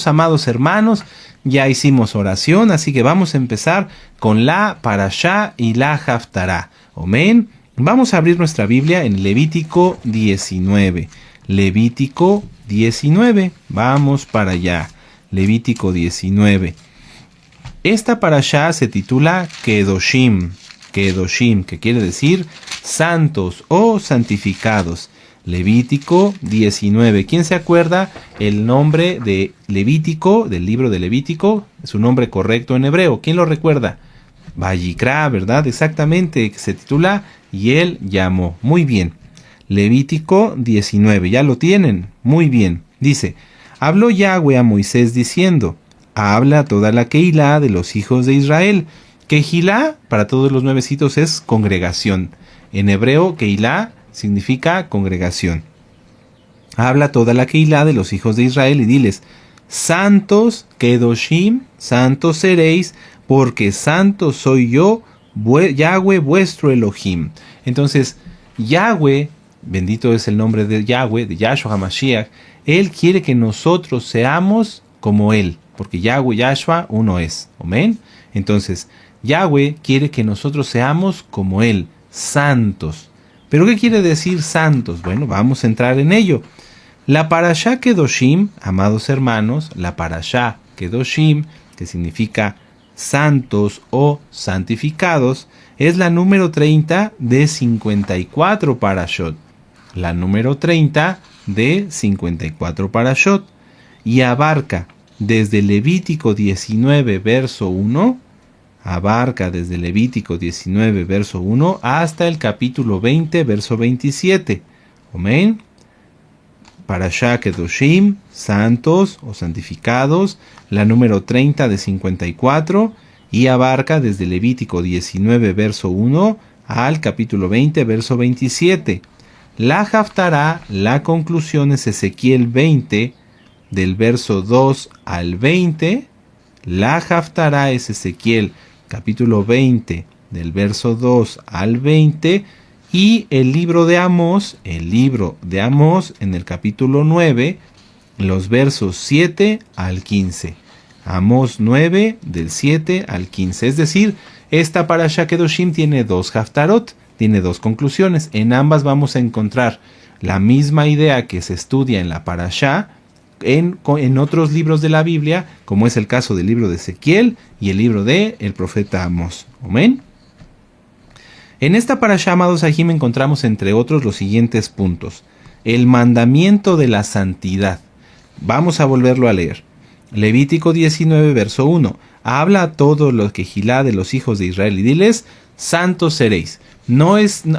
Amados hermanos, ya hicimos oración, así que vamos a empezar con la Parashá y la Haftará. Amén. Vamos a abrir nuestra Biblia en Levítico 19. Levítico 19. Vamos para allá. Levítico 19. Esta Parashá se titula Kedoshim. Kedoshim, que quiere decir santos o santificados. Levítico 19. ¿Quién se acuerda el nombre de Levítico, del libro de Levítico? Es un nombre correcto en hebreo. ¿Quién lo recuerda? Vayikra, ¿verdad? Exactamente, se titula Y él llamó. Muy bien. Levítico 19. ¿Ya lo tienen? Muy bien. Dice, habló Yahweh a Moisés diciendo, habla a toda la Keilah de los hijos de Israel. Kehilá, para todos los nuevecitos, es congregación. En hebreo, Keilah significa congregación. Habla a toda la Keilah de los hijos de Israel y diles, santos, Kedoshim, santos seréis, porque santo soy yo, Yahweh vuestro Elohim. Entonces, Yahweh, bendito es el nombre de Yahweh, de Yahshua HaMashiach, Él quiere que nosotros seamos como Él, porque Yahweh, Yahshua, uno es. Amén. Entonces, Yahweh quiere que nosotros seamos como Él, santos. ¿Pero qué quiere decir santos? Bueno, vamos a entrar en ello. La Parashá Kedoshim, amados hermanos, la Parashá Kedoshim, que significa santos o santificados, es la número 30 de 54 Parashot. La número 30 de 54 Parashot. Y abarca desde Levítico 19, verso 1, abarca desde Levítico 19, verso 1, hasta el capítulo 20, verso 27. Amén. Parashá Kedoshim, santos o santificados, la número 30 de 54, y abarca desde Levítico 19, verso 1, al capítulo 20, verso 27. La Haftará, la conclusión es Ezequiel 20, del verso 2 al 20. La Haftará es Ezequiel capítulo 20, del verso 2 al 20, y el libro de Amós, en el capítulo 9, los versos 7 al 15. Amós 9, del 7 al 15. Es decir, esta Parashá Kedoshim tiene dos Haftarot, tiene dos conclusiones. En ambas vamos a encontrar la misma idea que se estudia en la Parashá, en otros libros de la Biblia, como es el caso del libro de Ezequiel y el libro de el profeta Amós. Amén. En esta parashá, amados Ajim, encontramos entre otros los siguientes puntos. El mandamiento de la santidad. Vamos a volverlo a leer. Levítico 19, verso 1. Habla a todos los Kehilá de los hijos de Israel y diles, santos seréis.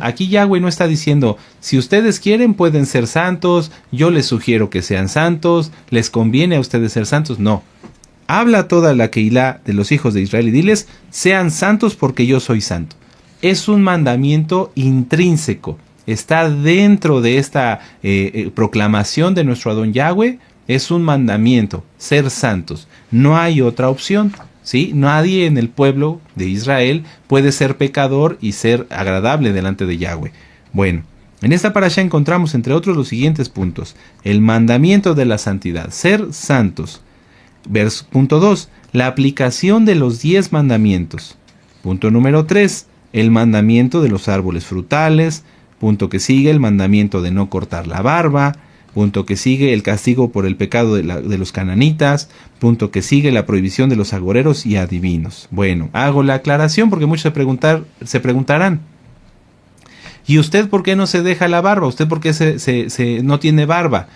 Aquí Yahweh no está diciendo, si ustedes quieren pueden ser santos, yo les sugiero que sean santos, les conviene a ustedes ser santos. No. Habla a toda la Kehilá de los hijos de Israel y diles, sean santos porque yo soy santo. Es un mandamiento intrínseco. Está dentro de esta proclamación de nuestro Adón Yahweh. Es un mandamiento, ser santos. No hay otra opción. ¿Sí? Nadie en el pueblo de Israel puede ser pecador y ser agradable delante de Yahweh. Bueno, en esta parashá encontramos entre otros los siguientes puntos. El mandamiento de la santidad, ser santos. Punto 2, la aplicación de los 10 mandamientos. Punto número 3, el mandamiento de los árboles frutales. Punto que sigue, el mandamiento de no cortar la barba. Punto que sigue, el castigo por el pecado de los cananitas. Punto que sigue, la prohibición de los agoreros y adivinos. Bueno, hago la aclaración porque muchos se preguntarán, ¿y usted por qué no se deja la barba? ¿Usted por qué no tiene barba?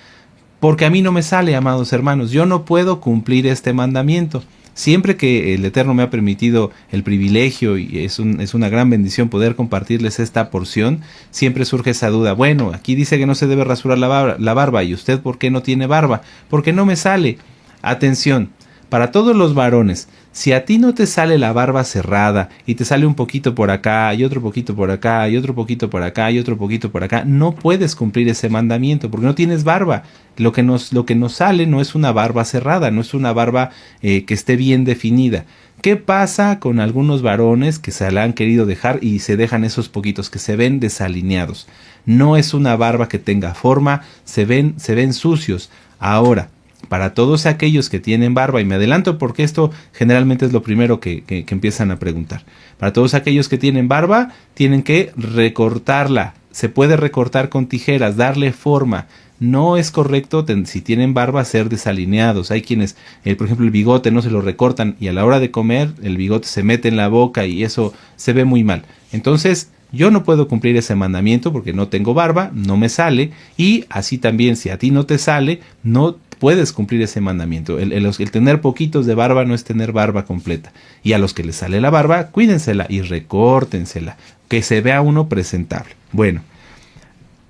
Porque a mí no me sale, amados hermanos. Yo no puedo cumplir este mandamiento. Siempre que el Eterno me ha permitido el privilegio, y es una gran bendición poder compartirles esta porción, siempre surge esa duda. Bueno, aquí dice que no se debe rasurar la barba, ¿y usted por qué no tiene barba? Porque no me sale. Atención, para todos los varones, si a ti no te sale la barba cerrada y te sale un poquito por acá y otro poquito por acá y otro poquito por acá y otro poquito por acá, no puedes cumplir ese mandamiento porque no tienes barba. Lo que nos sale no es una barba cerrada, no es una barba que esté bien definida. ¿Qué pasa con algunos varones que se la han querido dejar y se dejan esos poquitos que se ven desalineados? No es una barba que tenga forma, se ven sucios. Ahora, para todos aquellos que tienen barba, y me adelanto porque esto generalmente es lo primero que empiezan a preguntar. Para todos aquellos que tienen barba, tienen que recortarla. Se puede recortar con tijeras, darle forma. No es correcto si tienen barba ser desalineados. Hay quienes, por ejemplo, el bigote no se lo recortan y a la hora de comer el bigote se mete en la boca y eso se ve muy mal. Entonces, yo no puedo cumplir ese mandamiento porque no tengo barba, no me sale, y así también si a ti no te sale, no puedes cumplir ese mandamiento. El tener poquitos de barba no es tener barba completa. Y a los que les sale la barba, cuídensela y recórtensela, que se vea uno presentable. Bueno,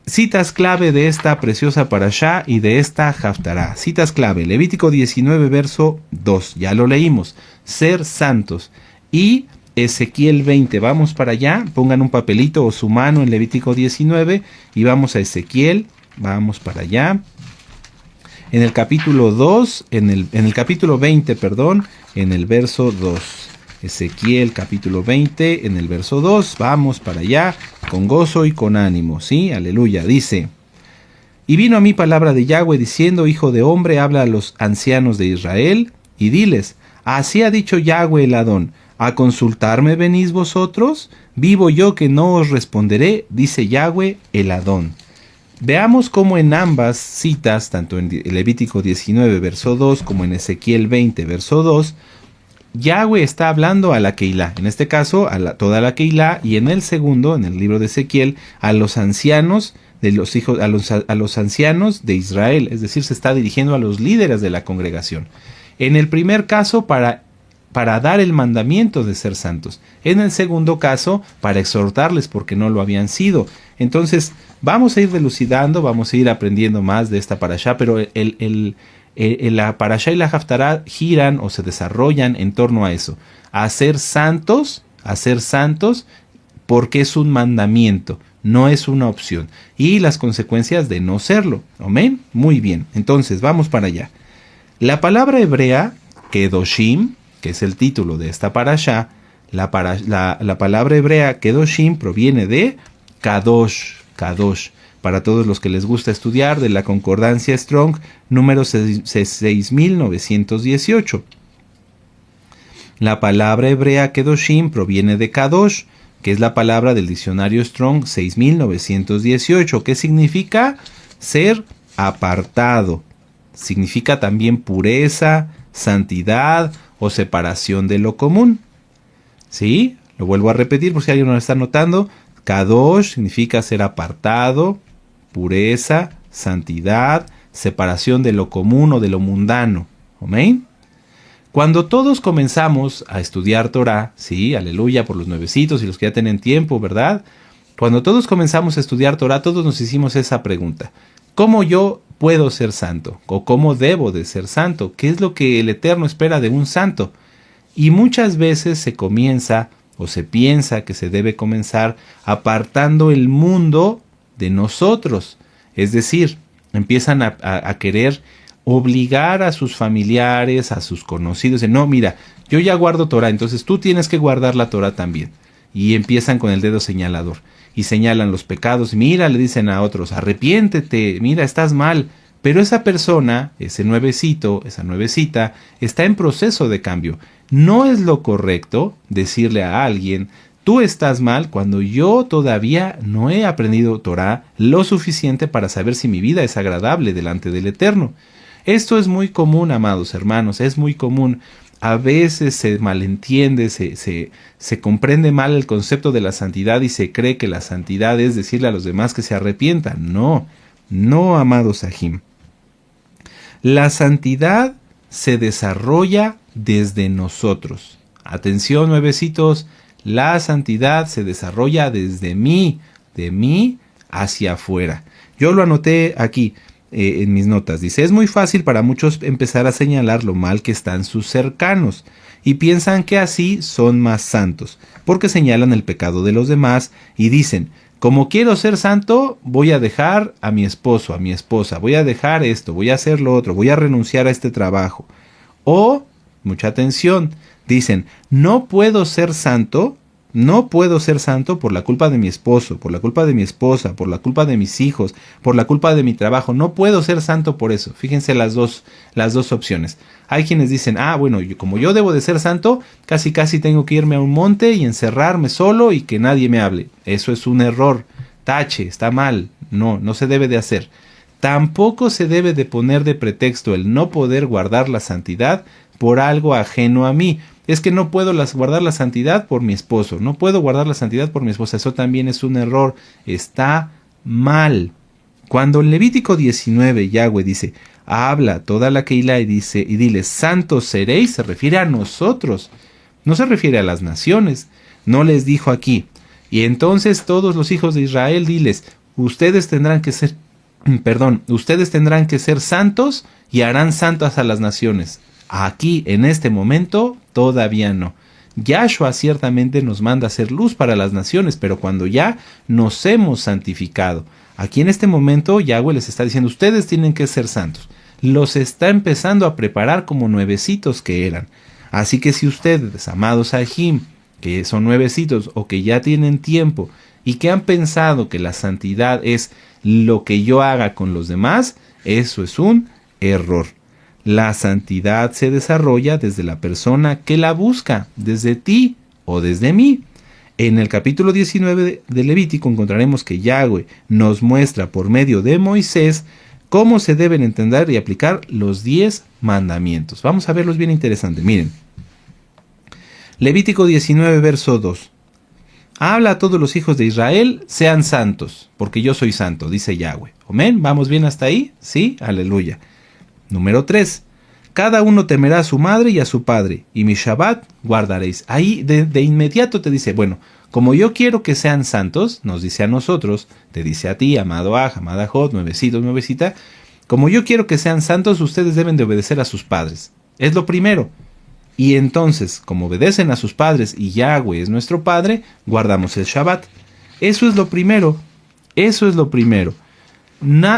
citas clave de esta preciosa parashá y de esta haftará. Citas clave, Levítico 19, verso 2, ya lo leímos, ser santos. Y Ezequiel 20, vamos para allá, pongan un papelito o su mano en Levítico 19 y vamos a Ezequiel, vamos para allá. En el capítulo 2, en el capítulo 20, perdón, en el verso 2. Ezequiel capítulo 20, en el verso 2, vamos para allá, con gozo y con ánimo, ¿sí? Aleluya, dice: y vino a mí palabra de Yahweh diciendo, hijo de hombre, habla a los ancianos de Israel, y diles, así ha dicho Yahweh el Adón, ¿a consultarme venís vosotros? Vivo yo que no os responderé, dice Yahweh el Adón. Veamos cómo en ambas citas, tanto en Levítico 19, verso 2, como en Ezequiel 20, verso 2, Yahweh está hablando a la Keilah, en este caso toda la Keilah, y en el segundo, en el libro de Ezequiel, a los ancianos de los hijos, a los ancianos de Israel, es decir, se está dirigiendo a los líderes de la congregación. En el primer caso, para dar el mandamiento de ser santos. En el segundo caso, para exhortarles porque no lo habían sido. Entonces, vamos a ir dilucidando, vamos a ir aprendiendo más de esta parashá, pero la parashá y la haftará giran o se desarrollan en torno a eso. A ser santos, porque es un mandamiento, no es una opción. Y las consecuencias de no serlo. ¿Amén? Muy bien. Entonces, vamos para allá. La palabra hebrea, kedoshim, que es el título de esta parashá, la palabra hebrea kedoshim proviene de kadosh. Para todos los que les gusta estudiar, de la concordancia Strong, número 6918. La palabra hebrea kedoshim proviene de kadosh, que es la palabra del diccionario Strong 6918, que significa ser apartado. Significa también pureza, santidad o separación de lo común. ¿Sí? Lo vuelvo a repetir por si alguien no lo está notando. Kadosh significa ser apartado, pureza, santidad, separación de lo común o de lo mundano. ¿Amén? Cuando todos comenzamos a estudiar Torah, sí, aleluya por los nuevecitos y los que ya tienen tiempo, ¿verdad? Cuando todos comenzamos a estudiar Torah, todos nos hicimos esa pregunta: ¿cómo yo puedo ser santo? ¿O cómo debo de ser santo? ¿Qué es lo que el Eterno espera de un santo? Y muchas veces se comienza o se piensa que se debe comenzar apartando el mundo de nosotros. Es decir, empiezan a querer obligar a sus familiares, a sus conocidos. No, mira, yo ya guardo Torah, entonces tú tienes que guardar la Torah también. Y empiezan con el dedo señalador. Y señalan los pecados. Mira, le dicen a otros, arrepiéntete, mira, estás mal. Pero esa persona, ese nuevecito, esa nuevecita, está en proceso de cambio. No es lo correcto decirle a alguien, tú estás mal, cuando yo todavía no he aprendido Torah lo suficiente para saber si mi vida es agradable delante del Eterno. Esto es muy común, amados hermanos, es muy común. A veces se malentiende, se comprende mal el concepto de la santidad y se cree que la santidad es decirle a los demás que se arrepientan. No, amados Sahim. La santidad se desarrolla desde nosotros. Atención, nuevecitos, la santidad se desarrolla desde mí, de mí hacia afuera. Yo lo anoté aquí en mis notas. Dice, es muy fácil para muchos empezar a señalar lo mal que están sus cercanos y piensan que así son más santos, porque señalan el pecado de los demás y dicen, como quiero ser santo, voy a dejar a mi esposo, a mi esposa, voy a dejar esto, voy a hacer lo otro, voy a renunciar a este trabajo. O, mucha atención, dicen, no puedo ser santo, No puedo ser santo por la culpa de mi esposo, por la culpa de mi esposa, por la culpa de mis hijos, por la culpa de mi trabajo. No puedo ser santo por eso. Fíjense las dos opciones. Hay quienes dicen, bueno, como yo debo de ser santo, casi tengo que irme a un monte y encerrarme solo y que nadie me hable. Eso es un error. Tache, está mal. No se debe de hacer. Tampoco se debe de poner de pretexto el no poder guardar la santidad por algo ajeno a mí. Es que no puedo guardar la santidad por mi esposo, no puedo guardar la santidad por mi esposa. Eso también es un error, está mal. Cuando en Levítico 19 Yahweh dice, habla toda la Keilah y dile, santos seréis, se refiere a nosotros, no se refiere a las naciones. No les dijo aquí, y entonces todos los hijos de Israel, diles, ustedes tendrán que ser santos y harán santas a las naciones. Aquí, en este momento, todavía no. Yahshua ciertamente nos manda a ser luz para las naciones, pero cuando ya nos hemos santificado. Aquí en este momento, Yahweh les está diciendo, ustedes tienen que ser santos. Los está empezando a preparar como nuevecitos que eran. Así que si ustedes, amados Ajim, que son nuevecitos o que ya tienen tiempo y que han pensado que la santidad es lo que yo haga con los demás, eso es un error. La santidad se desarrolla desde la persona que la busca, desde ti o desde mí. En el capítulo 19 de Levítico encontraremos que Yahweh nos muestra por medio de Moisés cómo se deben entender y aplicar los 10 mandamientos. Vamos a verlos bien interesantes. Miren, Levítico 19, verso 2. Habla a todos los hijos de Israel, sean santos, porque yo soy santo, dice Yahweh. ¿Amén? ¿Vamos bien hasta ahí? Sí, aleluya. Número 3. Cada uno temerá a su madre y a su padre, y mi Shabbat guardaréis. Ahí de inmediato te dice, bueno, como yo quiero que sean santos, nos dice a nosotros, te dice a ti, amado Aj, amada Jod, nuevecito, nuevecita, como yo quiero que sean santos, ustedes deben de obedecer a sus padres. Es lo primero. Y entonces, como obedecen a sus padres y Yahweh es nuestro Padre, guardamos el Shabbat. Eso es lo primero. Eso es lo primero.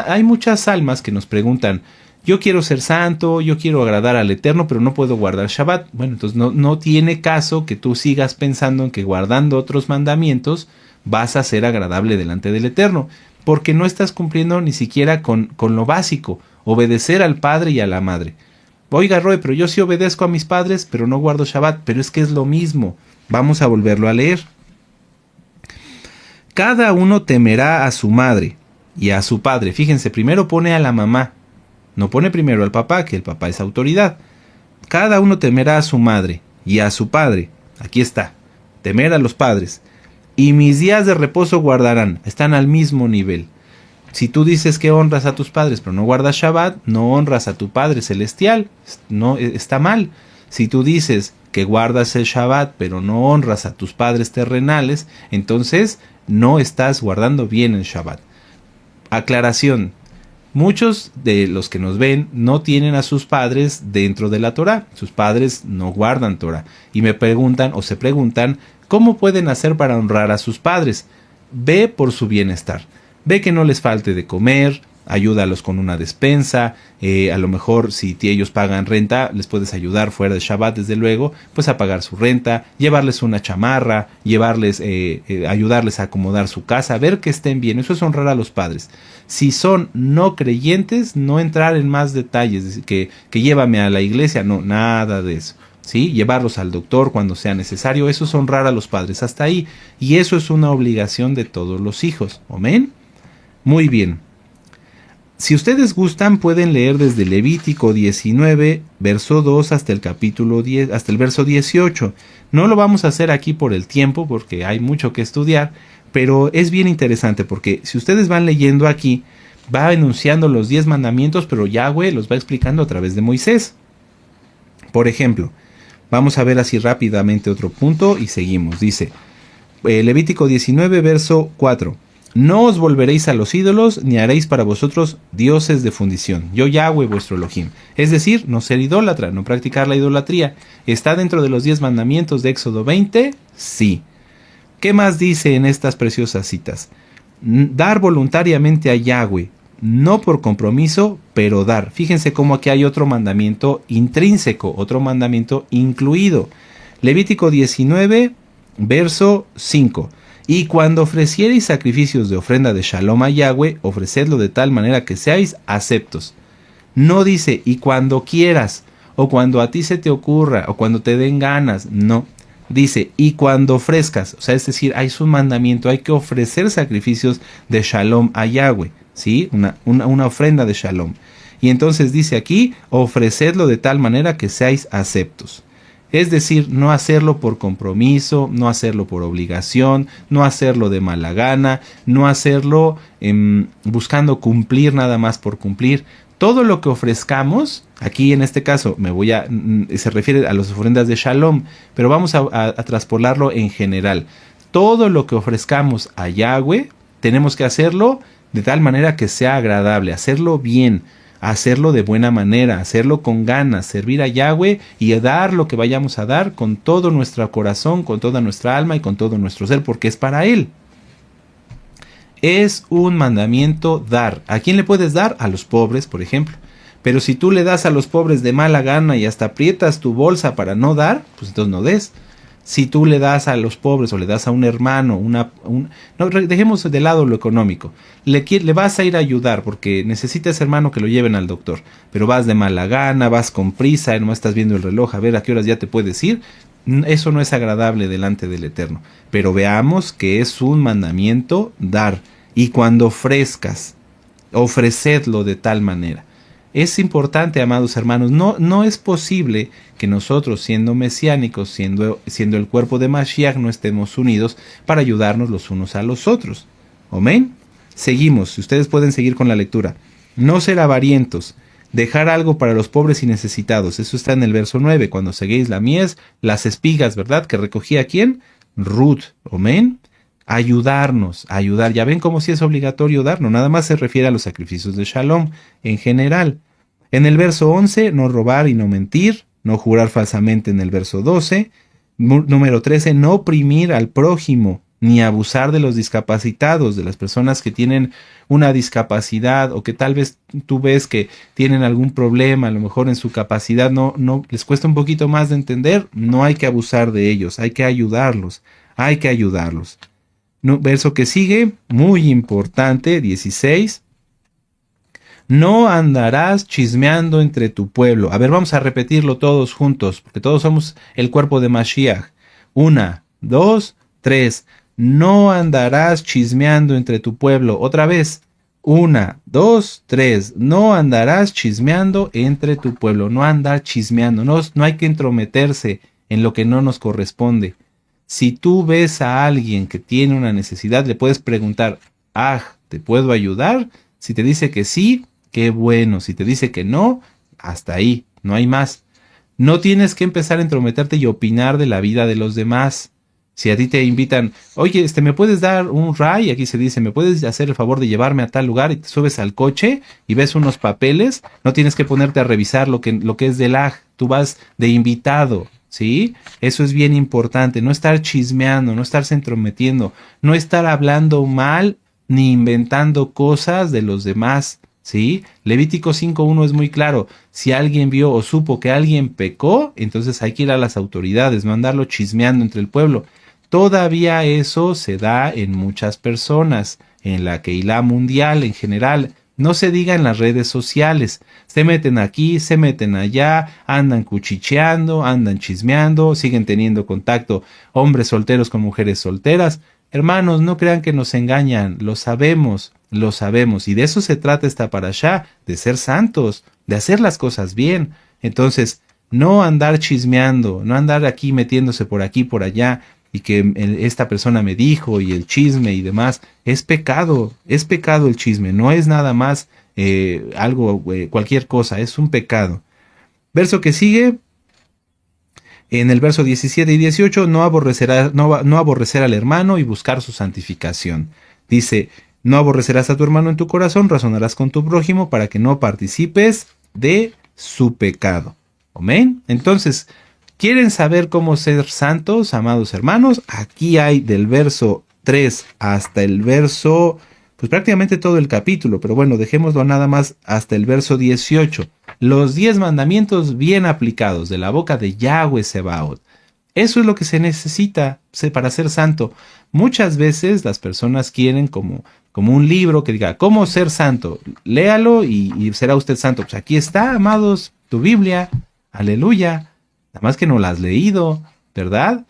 Hay muchas almas que nos preguntan, yo quiero ser santo, yo quiero agradar al Eterno, pero no puedo guardar Shabbat. Bueno, entonces no tiene caso que tú sigas pensando en que guardando otros mandamientos vas a ser agradable delante del Eterno, porque no estás cumpliendo ni siquiera con lo básico, obedecer al Padre y a la Madre. Oiga, Roy, pero yo sí obedezco a mis padres, pero no guardo Shabbat. Pero es que es lo mismo. Vamos a volverlo a leer. Cada uno temerá a su madre y a su padre. Fíjense, primero pone a la mamá. No pone primero al papá, que el papá es autoridad. Cada uno temerá a su madre y a su padre. Aquí está. Temer a los padres. Y mis días de reposo guardarán. Están al mismo nivel. Si tú dices que honras a tus padres pero no guardas Shabbat, no honras a tu Padre Celestial, no, está mal. Si tú dices que guardas el Shabbat pero no honras a tus padres terrenales, entonces no estás guardando bien el Shabbat. Aclaración, muchos de los que nos ven no tienen a sus padres dentro de la Torah, sus padres no guardan Torah y me preguntan o se preguntan ¿cómo pueden hacer para honrar a sus padres? Ve por su bienestar. Ve que no les falte de comer, ayúdalos con una despensa, a lo mejor si ellos pagan renta, les puedes ayudar fuera de Shabbat, desde luego, pues a pagar su renta, llevarles una chamarra, ayudarles a acomodar su casa, ver que estén bien. Eso es honrar a los padres. Si son no creyentes, no entrar en más detalles, que llévame a la iglesia, no, nada de eso. ¿Sí? Llevarlos al doctor cuando sea necesario, eso es honrar a los padres, hasta ahí. Y eso es una obligación de todos los hijos. ¿Amén? Muy bien. Si ustedes gustan, pueden leer desde Levítico 19, verso 2 hasta el capítulo 10, hasta el verso 18. No lo vamos a hacer aquí por el tiempo, porque hay mucho que estudiar, pero es bien interesante, porque si ustedes van leyendo aquí, va enunciando los 10 mandamientos, pero Yahweh los va explicando a través de Moisés. Por ejemplo, vamos a ver así rápidamente otro punto y seguimos. Dice, Levítico 19, verso 4. No os volveréis a los ídolos, ni haréis para vosotros dioses de fundición. Yo Yahweh vuestro Elohim. Es decir, no ser idólatra, no practicar la idolatría. ¿Está dentro de los 10 mandamientos de Éxodo 20? Sí. ¿Qué más dice en estas preciosas citas? Dar voluntariamente a Yahweh, no por compromiso, pero dar. Fíjense cómo aquí hay otro mandamiento intrínseco, otro mandamiento incluido. Levítico 19, Verso 5. Y cuando ofreciereis sacrificios de ofrenda de shalom a Yahweh, ofrecedlo de tal manera que seáis aceptos. No dice, y cuando quieras, o cuando a ti se te ocurra, o cuando te den ganas. No. Dice, y cuando ofrezcas. O sea, es decir, hay un mandamiento, hay que ofrecer sacrificios de shalom a Yahweh. ¿Sí? Una ofrenda de shalom. Y entonces dice aquí, ofrecedlo de tal manera que seáis aceptos. Es decir, no hacerlo por compromiso, no hacerlo por obligación, no hacerlo de mala gana, no hacerlo buscando cumplir nada más por cumplir. Todo lo que ofrezcamos, aquí en este caso se refiere a las ofrendas de shalom, pero vamos a traspolarlo en general. Todo lo que ofrezcamos a Yahweh, tenemos que hacerlo de tal manera que sea agradable, hacerlo bien, hacerlo de buena manera, hacerlo con ganas, servir a Yahweh y dar lo que vayamos a dar con todo nuestro corazón, con toda nuestra alma y con todo nuestro ser, porque es para Él. Es un mandamiento dar. ¿A quién le puedes dar? A los pobres, por ejemplo. Pero si tú le das a los pobres de mala gana y hasta aprietas tu bolsa para no dar, pues entonces no des. Si tú le das a los pobres o le das a un hermano, no, dejemos de lado lo económico. Le vas a ir a ayudar porque necesita ese hermano que lo lleven al doctor. Pero vas de mala gana, vas con prisa, no estás viendo el reloj a ver a qué horas ya te puedes ir. Eso no es agradable delante del Eterno. Pero veamos que es un mandamiento dar. Y cuando ofrezcas, ofrecedlo de tal manera. Es importante, amados hermanos, no es posible que nosotros, siendo mesiánicos, siendo el cuerpo de Mashiach, no estemos unidos para ayudarnos los unos a los otros. Amén. Seguimos, si ustedes pueden seguir con la lectura. No ser avarientos, dejar algo para los pobres y necesitados. Eso está en el verso 9, cuando seguéis la mies, las espigas, ¿verdad? Que recogía ¿quién? Ruth. Amén. Ayudar. Ya ven cómo si es obligatorio dar, no nada más se refiere a los sacrificios de shalom en general. En el verso 11, no robar y no mentir, no jurar falsamente en el verso 12. Número 13, no oprimir al prójimo, ni abusar de los discapacitados, de las personas que tienen una discapacidad o que tal vez tú ves que tienen algún problema, a lo mejor en su capacidad no les cuesta un poquito más de entender, no hay que abusar de ellos, hay que ayudarlos. Verso que sigue, muy importante, 16. No andarás chismeando entre tu pueblo. A ver, vamos a repetirlo todos juntos, porque todos somos el cuerpo de Mashiach. 1, 2, 3. No andarás chismeando entre tu pueblo. Otra vez. 1, 2, 3. No andarás chismeando entre tu pueblo. No andar chismeando. No hay que entrometerse en lo que no nos corresponde. Si tú ves a alguien que tiene una necesidad, le puedes preguntar, ¿te puedo ayudar? Si te dice que sí, qué bueno. Si te dice que no, hasta ahí, no hay más. No tienes que empezar a entrometerte y opinar de la vida de los demás. Si a ti te invitan, oye, ¿me puedes dar un ray? Aquí se dice, ¿me puedes hacer el favor de llevarme a tal lugar? Y te subes al coche y ves unos papeles, no tienes que ponerte a revisar lo que es del tú vas de invitado. ¿Sí? Eso es bien importante, no estar chismeando, no estarse entrometiendo, no estar hablando mal ni inventando cosas de los demás, ¿sí? Levítico 5.1 es muy claro, si alguien vio o supo que alguien pecó, entonces hay que ir a las autoridades, no andarlo chismeando entre el pueblo. Todavía eso se da en muchas personas, en la Keilah mundial en general. No se diga en las redes sociales, se meten aquí, se meten allá, andan cuchicheando, andan chismeando, siguen teniendo contacto hombres solteros con mujeres solteras. Hermanos, no crean que nos engañan, lo sabemos, y de eso se trata esta parashá, de ser santos, de hacer las cosas bien. Entonces, no andar chismeando, no andar aquí metiéndose por aquí, por allá, y que esta persona me dijo y el chisme y demás, es pecado el chisme, no es nada más cualquier cosa, es un pecado. Verso que sigue, en el verso 17 y 18, no aborrecer al hermano y buscar su santificación. Dice, no aborrecerás a tu hermano en tu corazón, razonarás con tu prójimo para que no participes de su pecado. Amén. Entonces, ¿quieren saber cómo ser santos, amados hermanos? Aquí hay del verso 3 hasta el verso, pues prácticamente todo el capítulo, pero bueno, dejémoslo nada más hasta el verso 18. Los 10 mandamientos bien aplicados de la boca de Yahweh Sebaot. Eso es lo que se necesita para ser santo. Muchas veces las personas quieren como un libro que diga, ¿cómo ser santo? Léalo y será usted santo. Pues aquí está, amados, tu Biblia. Aleluya. Nada más que no la has leído, ¿verdad?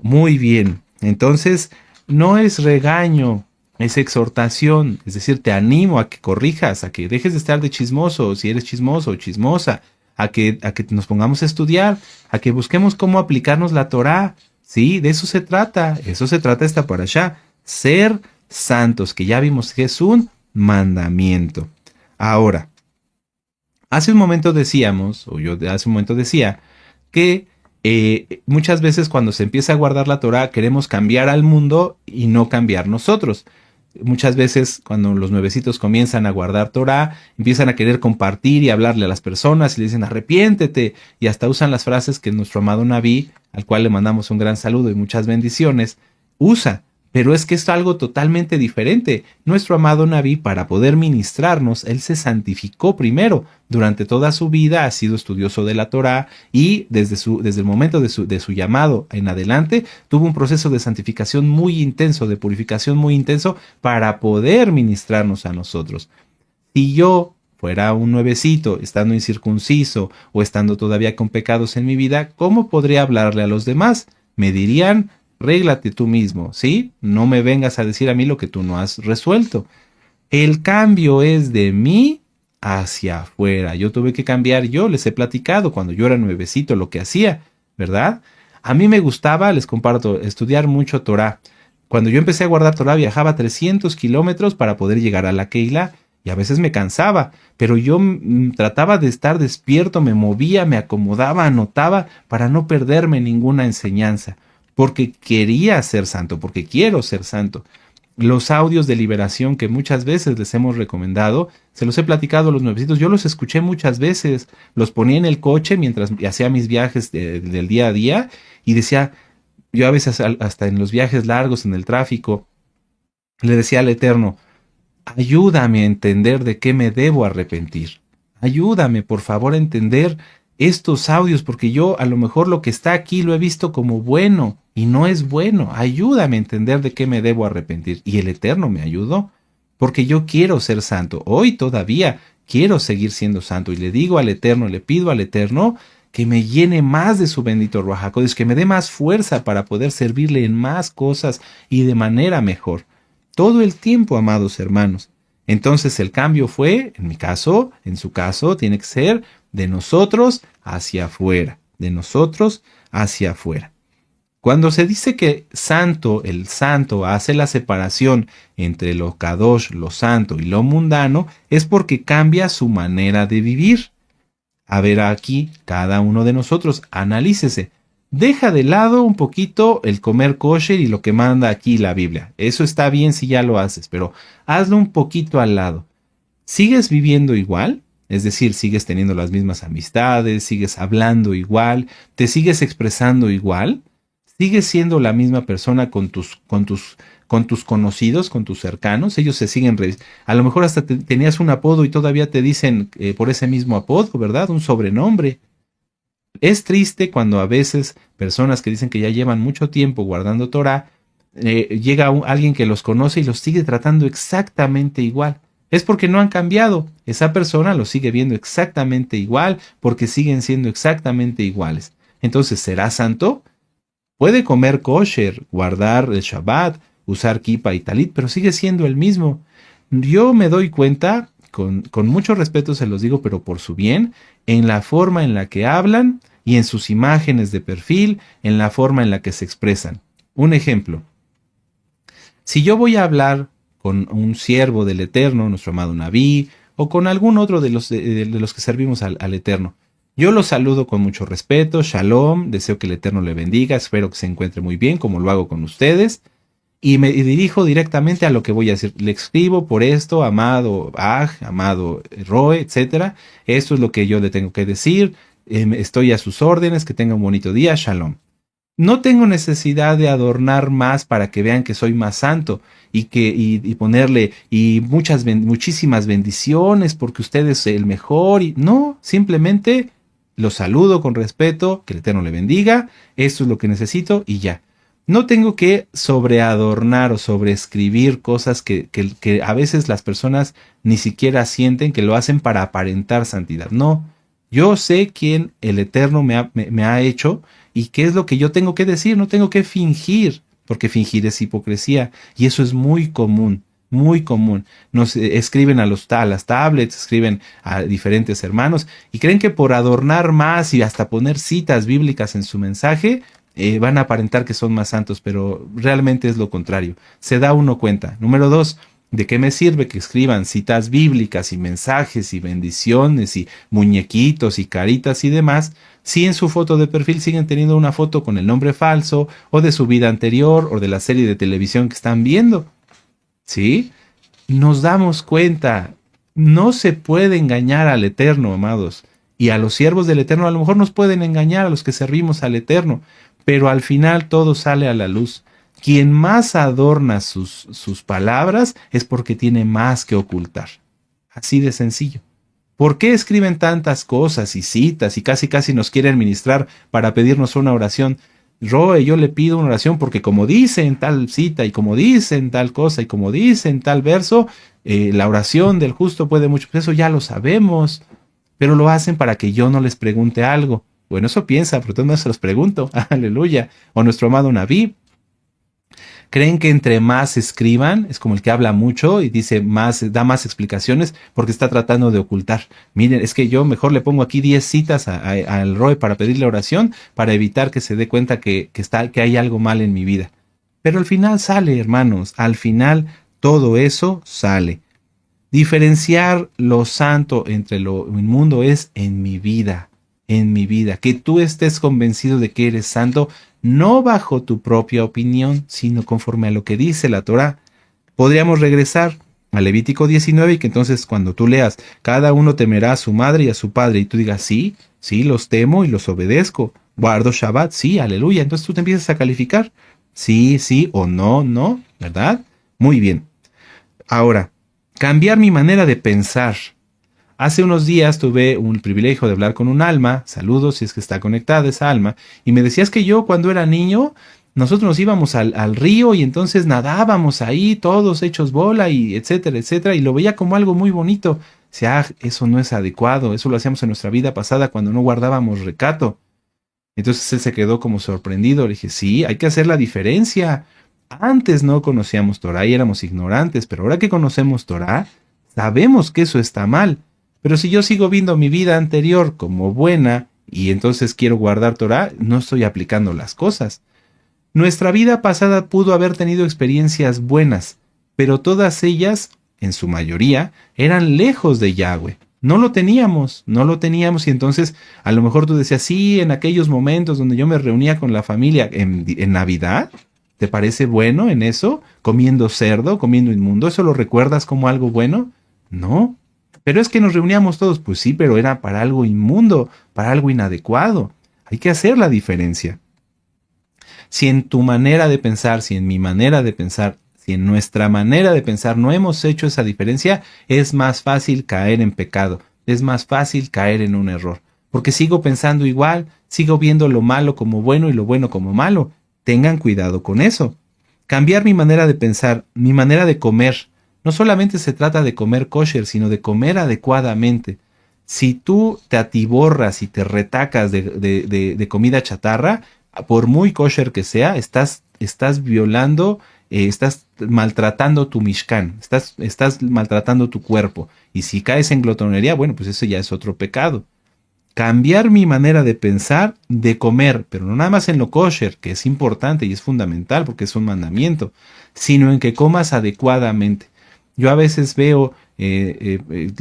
Muy bien. Entonces, no es regaño, es exhortación. Es decir, te animo a que corrijas, a que dejes de estar de chismoso, si eres chismoso o chismosa, a que nos pongamos a estudiar, a que busquemos cómo aplicarnos la Torá. Sí, de eso se trata esta parashá, ser santos, que ya vimos que es un mandamiento. Ahora, hace un momento decíamos, o yo hace un momento decía, que muchas veces cuando se empieza a guardar la Torá queremos cambiar al mundo y no cambiar nosotros. Muchas veces cuando los nuevecitos comienzan a guardar Torah, empiezan a querer compartir y hablarle a las personas y le dicen arrepiéntete, y hasta usan las frases que nuestro amado Naví, al cual le mandamos un gran saludo y muchas bendiciones, usa. Pero es que es algo totalmente diferente. Nuestro amado Naví, para poder ministrarnos, él se santificó primero. Durante toda su vida ha sido estudioso de la Torá y desde el momento de su llamado en adelante tuvo un proceso de santificación muy intenso, de purificación muy intenso para poder ministrarnos a nosotros. Si yo fuera un nuevecito, estando incircunciso o estando todavía con pecados en mi vida, ¿cómo podría hablarle a los demás? Me dirían, réglate tú mismo, ¿sí? No me vengas a decir a mí lo que tú no has resuelto. El cambio es de mí hacia afuera. Yo tuve que cambiar, yo les he platicado cuando yo era nuevecito lo que hacía, ¿verdad? A mí me gustaba, les comparto, estudiar mucho Torah. Cuando yo empecé a guardar Torah viajaba 300 kilómetros para poder llegar a la Keilah y a veces me cansaba, pero yo trataba de estar despierto, me movía, me acomodaba, anotaba para no perderme ninguna enseñanza, porque quería ser santo, porque quiero ser santo. Los audios de liberación que muchas veces les hemos recomendado, se los he platicado a los nuevecitos, yo los escuché muchas veces, los ponía en el coche mientras hacía mis viajes del día a día y decía, yo a veces hasta en los viajes largos en el tráfico, le decía al Eterno, ayúdame a entender de qué me debo arrepentir. Ayúdame, por favor, a entender estos audios, porque yo a lo mejor lo que está aquí lo he visto como bueno y no es bueno. Ayúdame a entender de qué me debo arrepentir. Y el Eterno me ayudó, porque yo quiero ser santo. Hoy todavía quiero seguir siendo santo y le digo al Eterno, le pido al Eterno que me llene más de su bendito Ruach HaKodesh, que me dé más fuerza para poder servirle en más cosas y de manera mejor. Todo el tiempo, amados hermanos. Entonces el cambio fue, en mi caso, en su caso, tiene que ser de nosotros hacia afuera, de nosotros hacia afuera. Cuando se dice que el santo hace la separación entre lo kadosh, lo santo y lo mundano, es porque cambia su manera de vivir. A ver aquí, cada uno de nosotros, analícese. Deja de lado un poquito el comer kosher y lo que manda aquí la Biblia. Eso está bien si ya lo haces, pero hazlo un poquito al lado. ¿Sigues viviendo igual? Es decir, sigues teniendo las mismas amistades, sigues hablando igual, te sigues expresando igual, sigues siendo la misma persona con tus conocidos, con tus cercanos, ellos se siguen, a lo mejor hasta tenías un apodo y todavía te dicen por ese mismo apodo, ¿verdad? Un sobrenombre. Es triste cuando a veces personas que dicen que ya llevan mucho tiempo guardando Torah, llega alguien que los conoce y los sigue tratando exactamente igual. Es porque no han cambiado. Esa persona los sigue viendo exactamente igual porque siguen siendo exactamente iguales. Entonces, ¿será santo? Puede comer kosher, guardar el Shabbat, usar kippah y talit, pero sigue siendo el mismo. Yo me doy cuenta, con mucho respeto se los digo, pero por su bien, en la forma en la que hablan y en sus imágenes de perfil, en la forma en la que se expresan. Un ejemplo. Si yo voy a hablar con un siervo del Eterno, nuestro amado Naví, o con algún otro de los que servimos al Eterno, yo lo saludo con mucho respeto, shalom, deseo que el Eterno le bendiga, espero que se encuentre muy bien, como lo hago con ustedes, y me dirijo directamente a lo que voy a decir. Le escribo por esto, amado amado Roe, etc. Esto es lo que yo le tengo que decir, estoy a sus órdenes, que tenga un bonito día, shalom. No tengo necesidad de adornar más para que vean que soy más santo y ponerle muchísimas bendiciones porque usted es el mejor. No, simplemente lo saludo con respeto, que el Eterno le bendiga, esto es lo que necesito y ya. No tengo que sobreadornar o sobreescribir cosas que a veces las personas ni siquiera sienten, que lo hacen para aparentar santidad. No, yo sé quién el Eterno me ha hecho y qué es lo que yo tengo que decir, no tengo que fingir, porque fingir es hipocresía y eso es muy común. Muy común. Nos escriben a las tablets, escriben a diferentes hermanos y creen que por adornar más y hasta poner citas bíblicas en su mensaje, van a aparentar que son más santos, pero realmente es lo contrario. Se da uno cuenta. Número 2, ¿de qué me sirve que escriban citas bíblicas y mensajes y bendiciones y muñequitos y caritas y demás, si en su foto de perfil siguen teniendo una foto con el nombre falso o de su vida anterior o de la serie de televisión que están viendo? ¿Sí? Nos damos cuenta, no se puede engañar al Eterno, amados, y a los siervos del Eterno a lo mejor nos pueden engañar a los que servimos al Eterno, pero al final todo sale a la luz. Quien más adorna sus palabras es porque tiene más que ocultar. Así de sencillo. ¿Por qué escriben tantas cosas y citas y casi nos quieren ministrar para pedirnos una oración? Roe, yo le pido una oración porque como dice en tal cita y como dice en tal cosa y como dice en tal verso, la oración del justo puede mucho. Eso ya lo sabemos, pero lo hacen para que yo no les pregunte algo. Bueno, eso piensa, pero entonces no se los pregunto. Aleluya. O nuestro amado Nabí. Creen que entre más escriban, es como el que habla mucho y dice más, da más explicaciones porque está tratando de ocultar. Miren, es que yo mejor le pongo aquí 10 citas al Roe para pedirle oración para evitar que se dé cuenta que hay algo mal en mi vida. Pero al final sale, hermanos, al final todo eso sale. Diferenciar lo santo entre lo inmundo es en mi vida. Que tú estés convencido de que eres santo, no bajo tu propia opinión, sino conforme a lo que dice la Torá. Podríamos regresar a Levítico 19 y que entonces cuando tú leas, cada uno temerá a su madre y a su padre, y tú digas, sí, los temo y los obedezco, guardo Shabbat, sí, aleluya. Entonces tú te empiezas a calificar, sí o no, ¿verdad? Muy bien. Ahora, cambiar mi manera de pensar. Hace unos días tuve el privilegio de hablar con un alma, saludos si es que está conectada esa alma, y me decías que yo cuando era niño, nosotros nos íbamos al río y entonces nadábamos ahí todos hechos bola y etcétera, etcétera, y lo veía como algo muy bonito. O sea, eso no es adecuado, eso lo hacíamos en nuestra vida pasada cuando no guardábamos recato. Entonces él se quedó como sorprendido, le dije, sí, hay que hacer la diferencia. Antes no conocíamos Torah y éramos ignorantes, pero ahora que conocemos Torah, sabemos que eso está mal. Pero si yo sigo viendo mi vida anterior como buena y entonces quiero guardar Torah, no estoy aplicando las cosas. Nuestra vida pasada pudo haber tenido experiencias buenas, pero todas ellas, en su mayoría, eran lejos de Yahweh. No lo teníamos y entonces a lo mejor tú decías, sí, en aquellos momentos donde yo me reunía con la familia en Navidad, ¿te parece bueno en eso? Comiendo cerdo, comiendo inmundo, ¿eso lo recuerdas como algo bueno? No. Pero es que nos reuníamos todos, pues sí, pero era para algo inmundo, para algo inadecuado. Hay que hacer la diferencia. Si en tu manera de pensar, si en mi manera de pensar, si en nuestra manera de pensar no hemos hecho esa diferencia, es más fácil caer en pecado, es más fácil caer en un error. Porque sigo pensando igual, sigo viendo lo malo como bueno y lo bueno como malo. Tengan cuidado con eso. Cambiar mi manera de pensar, mi manera de comer. No solamente se trata de comer kosher, sino de comer adecuadamente. Si tú te atiborras y te retacas de comida chatarra, por muy kosher que sea, estás violando, estás maltratando tu mishkan, estás maltratando tu cuerpo. Y si caes en glotonería, bueno, pues eso ya es otro pecado. Cambiar mi manera de pensar, de comer, pero no nada más en lo kosher, que es importante y es fundamental porque es un mandamiento, sino en que comas adecuadamente. Yo a veces veo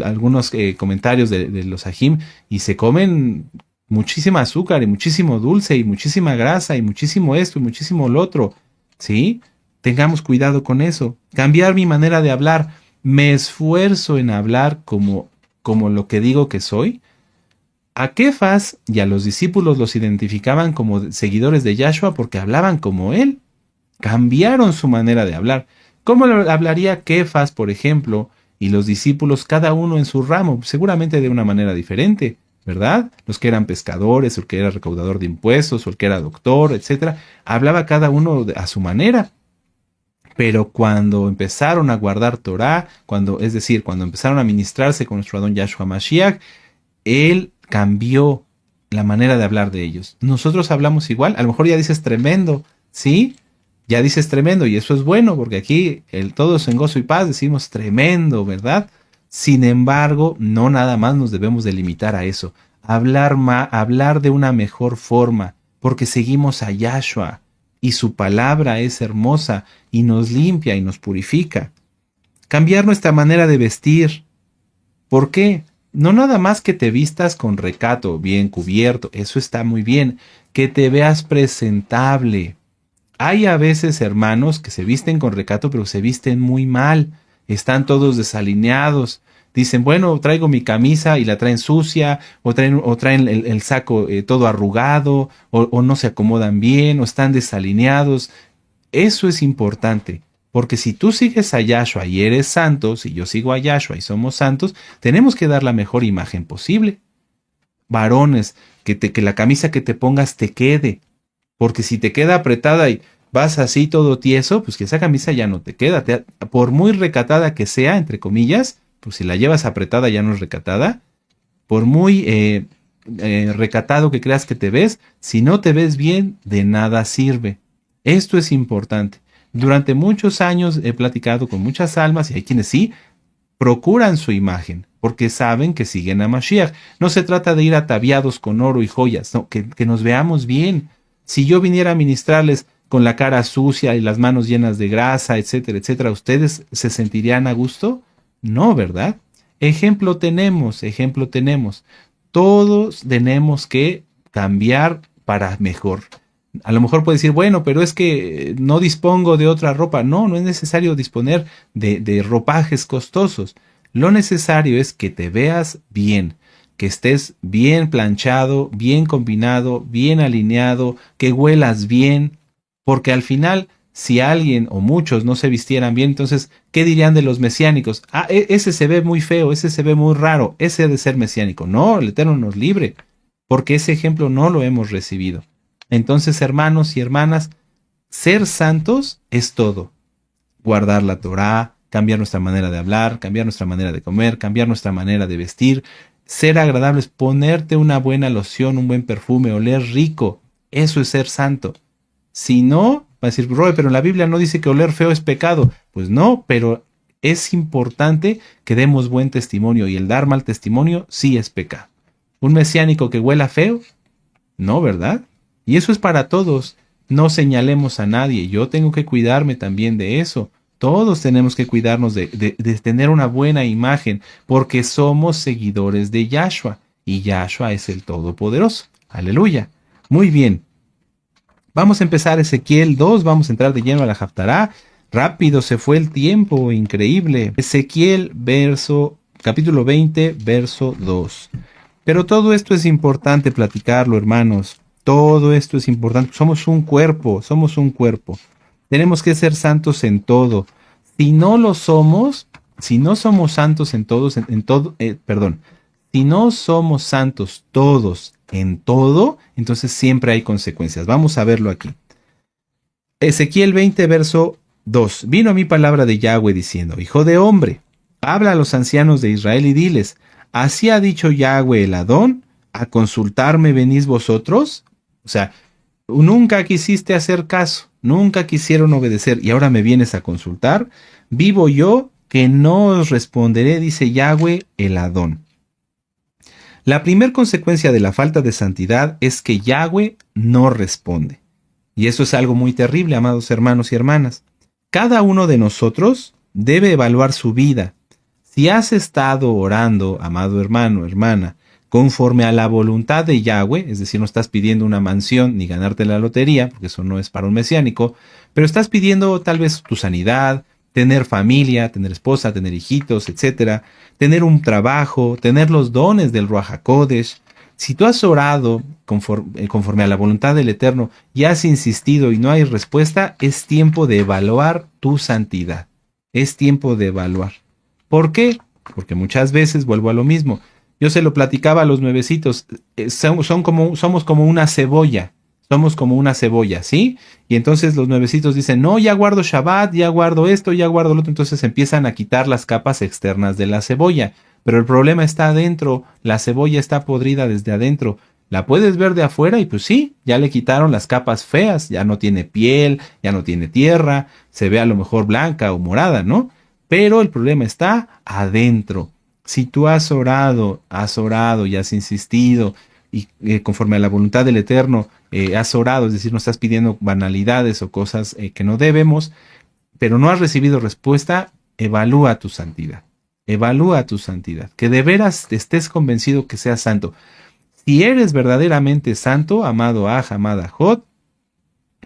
algunos comentarios de los ajim y se comen muchísima azúcar y muchísimo dulce y muchísima grasa y muchísimo esto y muchísimo lo otro. ¿Sí? Tengamos cuidado con eso. Cambiar mi manera de hablar. Me esfuerzo en hablar como lo que digo que soy. A Kefas y a los discípulos los identificaban como seguidores de Yahshua porque hablaban como él. Cambiaron su manera de hablar. ¿Cómo hablaría Kefas, por ejemplo, y los discípulos, cada uno en su ramo? Seguramente de una manera diferente. ¿verdad? Los que eran pescadores, el que era recaudador de impuestos, o el que era doctor, etcétera. Hablaba cada uno a su manera. Pero cuando empezaron a guardar Torah, es decir, cuando empezaron a ministrarse con nuestro Adón Yahshua Mashiach, él cambió la manera de hablar de ellos. Nosotros hablamos igual, a lo mejor ya dices tremendo, ¿sí? Ya dices tremendo y eso es bueno porque aquí todos en gozo y paz decimos tremendo, ¿verdad? Sin embargo, no nada más nos debemos de limitar a eso. Hablar de una mejor forma porque seguimos a Yahshua y su palabra es hermosa y nos limpia y nos purifica. Cambiar nuestra manera de vestir. ¿Por qué? No nada más que te vistas con recato, bien cubierto, eso está muy bien, que te veas presentable. Hay a veces hermanos que se visten con recato, pero se visten muy mal, están todos desalineados. Dicen, bueno, traigo mi camisa y la traen sucia, o traen el saco todo arrugado, o no se acomodan bien, o están desalineados. Eso es importante. Porque si tú sigues a Yahshua y eres santo, si yo sigo a Yahshua y somos santos, tenemos que dar la mejor imagen posible. Varones, que la camisa que te pongas te quede. Porque si te queda apretada y vas así todo tieso, pues que esa camisa ya no te queda. Por muy recatada que sea, entre comillas, pues si la llevas apretada ya no es recatada. Por muy recatado que creas que te ves, si no te ves bien, de nada sirve. Esto es importante. Durante muchos años he platicado con muchas almas y hay quienes sí procuran su imagen porque saben que siguen a Mashiach. No se trata de ir ataviados con oro y joyas, no, que nos veamos bien. Si yo viniera a ministrarles con la cara sucia y las manos llenas de grasa, etcétera, etcétera, ¿ustedes se sentirían a gusto? No, ¿verdad? Ejemplo tenemos. Todos tenemos que cambiar para mejor. A lo mejor puede decir, bueno, pero es que no dispongo de otra ropa. No, no es necesario disponer de ropajes costosos. Lo necesario es que te veas bien, que estés bien planchado, bien combinado, bien alineado, que huelas bien, porque al final, si alguien o muchos no se vistieran bien, entonces, ¿qué dirían de los mesiánicos? Ah, ese se ve muy feo, ese se ve muy raro, ese ha de ser mesiánico. No, el Eterno nos libre, porque ese ejemplo no lo hemos recibido. Entonces, hermanos y hermanas, ser santos es todo. Guardar la Torá, cambiar nuestra manera de hablar, cambiar nuestra manera de comer, cambiar nuestra manera de vestir, ser agradables, ponerte una buena loción, un buen perfume, oler rico. Eso es ser santo. Si no, va a decir, Roy, pero en la Biblia no dice que oler feo es pecado. Pues no, pero es importante que demos buen testimonio y el dar mal testimonio sí es pecado. ¿Un mesiánico que huela feo? No, ¿verdad? Y eso es para todos. No señalemos a nadie. Yo tengo que cuidarme también de eso. Todos tenemos que cuidarnos de tener una buena imagen porque somos seguidores de Yahshua y Yahshua es el Todopoderoso. Aleluya. Muy bien. Vamos a empezar Ezequiel 2. Vamos a entrar de lleno a la Haftará. Rápido se fue el tiempo. Increíble. Ezequiel capítulo 20, verso 2. Pero todo esto es importante platicarlo, hermanos. Todo esto es importante. Somos un cuerpo. Tenemos que ser santos en todo. Si no lo somos, si no somos santos en todos, si no somos santos todos en todo, entonces siempre hay consecuencias. Vamos a verlo aquí. Ezequiel 20, verso 2. Vino a mí palabra de Yahweh diciendo, Hijo de hombre, habla a los ancianos de Israel y diles, ¿así ha dicho Yahweh el Adón? ¿A consultarme venís vosotros? O sea, nunca quisiste hacer caso, nunca quisieron obedecer y ahora me vienes a consultar. Vivo yo que no os responderé, dice Yahweh el Adón. La primera consecuencia de la falta de santidad es que Yahweh no responde. Y eso es algo muy terrible, amados hermanos y hermanas. Cada uno de nosotros debe evaluar su vida. Si has estado orando, amado hermano, hermana, conforme a la voluntad de Yahweh, es decir, no estás pidiendo una mansión ni ganarte la lotería, porque eso no es para un mesiánico, pero estás pidiendo tal vez tu sanidad, tener familia, tener esposa, tener hijitos, etcétera, tener un trabajo, tener los dones del Ruach HaKodesh. Si tú has orado conforme a la voluntad del Eterno y has insistido y no hay respuesta, es tiempo de evaluar tu santidad. Es tiempo de evaluar. ¿Por qué? Porque muchas veces vuelvo a lo mismo. Yo se lo platicaba a los nuevecitos, somos como una cebolla. Somos como una cebolla, ¿sí? Y entonces los nuevecitos dicen, no, ya guardo Shabbat, ya guardo esto, ya guardo lo otro. Entonces empiezan a quitar las capas externas de la cebolla. Pero el problema está adentro, la cebolla está podrida desde adentro. La puedes ver de afuera y pues sí, ya le quitaron las capas feas, ya no tiene piel, ya no tiene tierra, se ve a lo mejor blanca o morada, ¿no? Pero el problema está adentro. Si tú has orado y has insistido y conforme a la voluntad del Eterno has orado, es decir, no estás pidiendo banalidades o cosas que no debemos, pero no has recibido respuesta, evalúa tu santidad. Evalúa tu santidad. Que de veras estés convencido que seas santo. Si eres verdaderamente santo, amado Aj, amada Jod,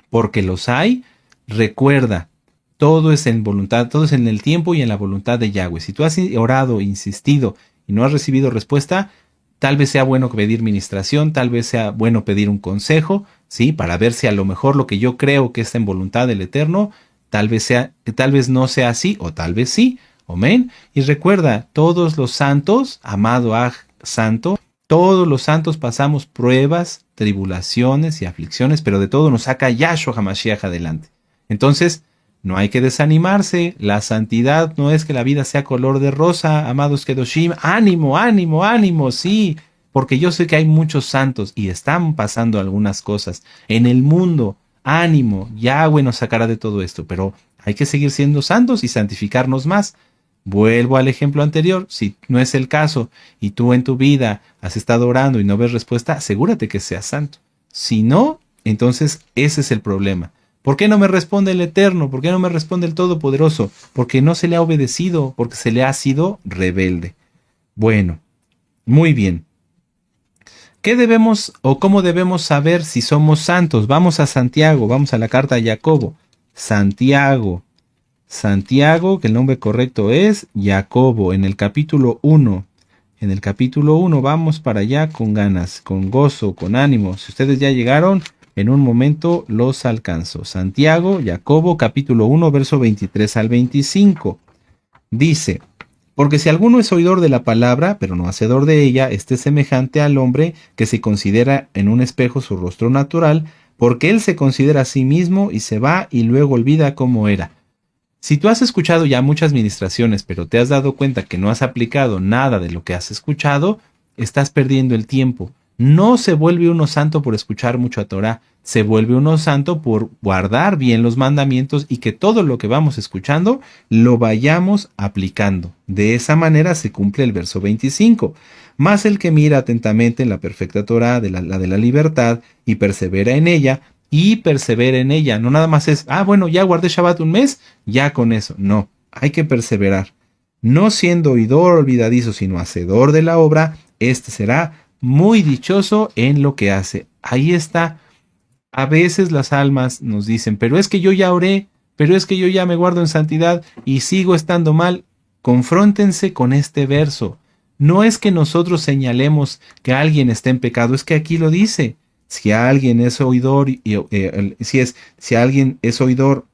porque los hay, recuerda, todo es en voluntad, todo es en el tiempo y en la voluntad de Yahweh. Si tú has orado, insistido y no has recibido respuesta, tal vez sea bueno pedir ministración, tal vez sea bueno pedir un consejo, ¿sí? Para ver si a lo mejor lo que yo creo que está en voluntad del Eterno, tal vez no sea así, o tal vez sí. Amén. Y recuerda, todos los santos, amado Aj, santo, todos los santos pasamos pruebas, tribulaciones y aflicciones, pero de todo nos saca Yahshua HaMashiach adelante. Entonces, no hay que desanimarse, la santidad no es que la vida sea color de rosa, amados Kedoshim, ánimo, ánimo, ánimo, sí, porque yo sé que hay muchos santos y están pasando algunas cosas en el mundo, ánimo, Yahweh nos sacará de todo esto, pero hay que seguir siendo santos y santificarnos más. Vuelvo al ejemplo anterior, si no es el caso y tú en tu vida has estado orando y no ves respuesta, asegúrate que seas santo. Si no, entonces ese es el problema. ¿Por qué no me responde el Eterno? ¿Por qué no me responde el Todopoderoso? Porque no se le ha obedecido, porque se le ha sido rebelde. Bueno, muy bien. ¿Qué debemos o cómo debemos saber si somos santos? Vamos a Santiago, vamos a la carta a Jacobo. Santiago, que el nombre correcto es Jacobo, en el capítulo 1. En el capítulo 1 vamos para allá con ganas, con gozo, con ánimo. Si ustedes ya llegaron, en un momento los alcanzo. Santiago, Jacobo, capítulo 1, verso 23 al 25. Dice, porque si alguno es oidor de la palabra, pero no hacedor de ella, este semejante al hombre que se considera en un espejo su rostro natural, porque él se considera a sí mismo y se va y luego olvida cómo era. Si tú has escuchado ya muchas ministraciones, pero te has dado cuenta que no has aplicado nada de lo que has escuchado, estás perdiendo el tiempo. No se vuelve uno santo por escuchar mucho a Torah, se vuelve uno santo por guardar bien los mandamientos y que todo lo que vamos escuchando lo vayamos aplicando. De esa manera se cumple el verso 25. Mas el que mira atentamente en la perfecta Torah, la de la libertad, y persevera en ella, no nada más es, bueno, ya guardé Shabbat un mes, ya con eso. No, hay que perseverar. No siendo oidor olvidadizo, sino hacedor de la obra, este será muy dichoso en lo que hace. Ahí está. A veces las almas nos dicen, pero es que yo ya oré, pero es que yo ya me guardo en santidad y sigo estando mal. Confróntense con este verso. No es que nosotros señalemos que alguien está en pecado, es que aquí lo dice. Si alguien es oidor, si alguien es oidor,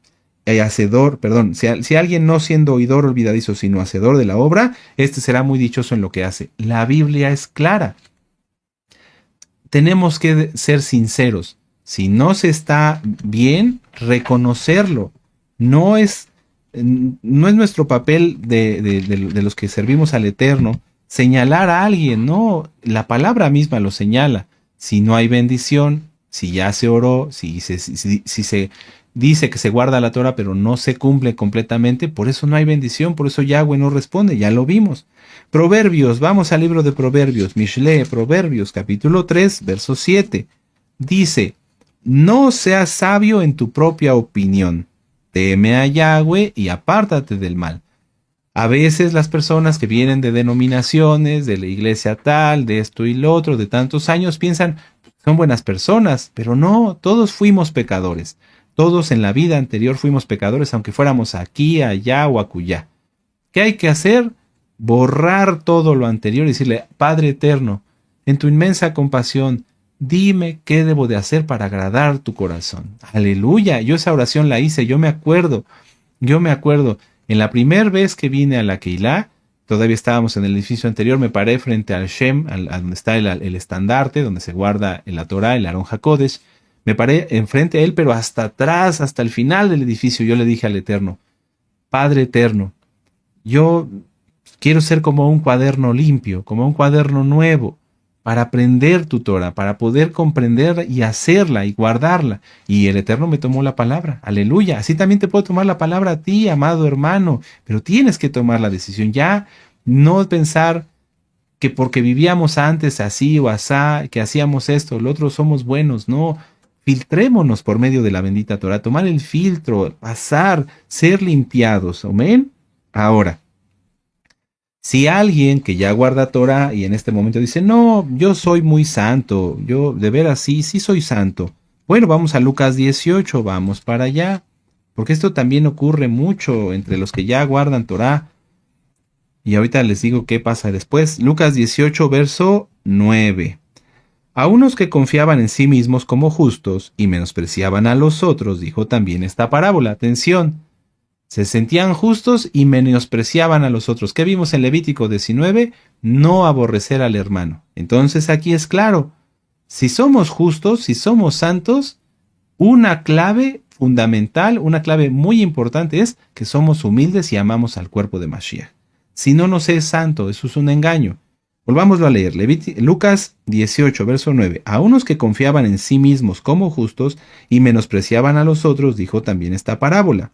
hacedor, perdón, si alguien no siendo oidor olvidadizo, sino hacedor de la obra, este será muy dichoso en lo que hace. La Biblia es clara. Tenemos que ser sinceros. Si no se está bien, reconocerlo. No es nuestro papel de los que servimos al Eterno señalar a alguien, no. La palabra misma lo señala. Si no hay bendición, si ya se oró, si se dice que se guarda la Torah, pero no se cumple completamente, por eso no hay bendición, por eso Yahweh no responde, ya lo vimos. Proverbios, vamos al libro de Proverbios, Mishle, Proverbios, capítulo 3, verso 7. Dice, no seas sabio en tu propia opinión, teme a Yahweh y apártate del mal. A veces las personas que vienen de denominaciones, de la iglesia tal, de esto y lo otro, de tantos años, piensan, son buenas personas, pero no, todos fuimos pecadores. Todos en la vida anterior fuimos pecadores, aunque fuéramos aquí, allá o acullá. ¿Qué hay que hacer? Borrar todo lo anterior y decirle, Padre eterno, en tu inmensa compasión, dime qué debo de hacer para agradar tu corazón. Aleluya, yo esa oración la hice, yo me acuerdo. En la primera vez que vine a la Keilah, todavía estábamos en el edificio anterior, me paré frente al Shem, a donde está el estandarte, donde se guarda la Torah, el Aron HaKodesh. Me paré enfrente a él, pero hasta atrás, hasta el final del edificio, yo le dije al Eterno, Padre Eterno, yo quiero ser como un cuaderno limpio, como un cuaderno nuevo, para aprender tu Torah, para poder comprender y hacerla y guardarla. Y el Eterno me tomó la palabra, aleluya. Así también te puedo tomar la palabra a ti, amado hermano, pero tienes que tomar la decisión. Ya no pensar que porque vivíamos antes así o asá, que hacíamos esto, lo otro somos buenos, no. Filtrémonos por medio de la bendita Torah, tomar el filtro, pasar, ser limpiados, amén. Ahora, si alguien que ya guarda Torah y en este momento dice, no, yo soy muy santo, yo de veras sí soy santo. Bueno, vamos a Lucas 18, vamos para allá, porque esto también ocurre mucho entre los que ya guardan Torah. Y ahorita les digo qué pasa después. Lucas 18, verso 9. A unos que confiaban en sí mismos como justos y menospreciaban a los otros, dijo también esta parábola. Atención. Se sentían justos y menospreciaban a los otros. ¿Qué vimos en Levítico 19? No aborrecer al hermano. Entonces aquí es claro, si somos justos, si somos santos, una clave fundamental, una clave muy importante es que somos humildes y amamos al cuerpo de Mashiach. Si no nos es santo, eso es un engaño. Volvámoslo a leer. Lucas 18, verso 9. A unos que confiaban en sí mismos como justos y menospreciaban a los otros, dijo también esta parábola.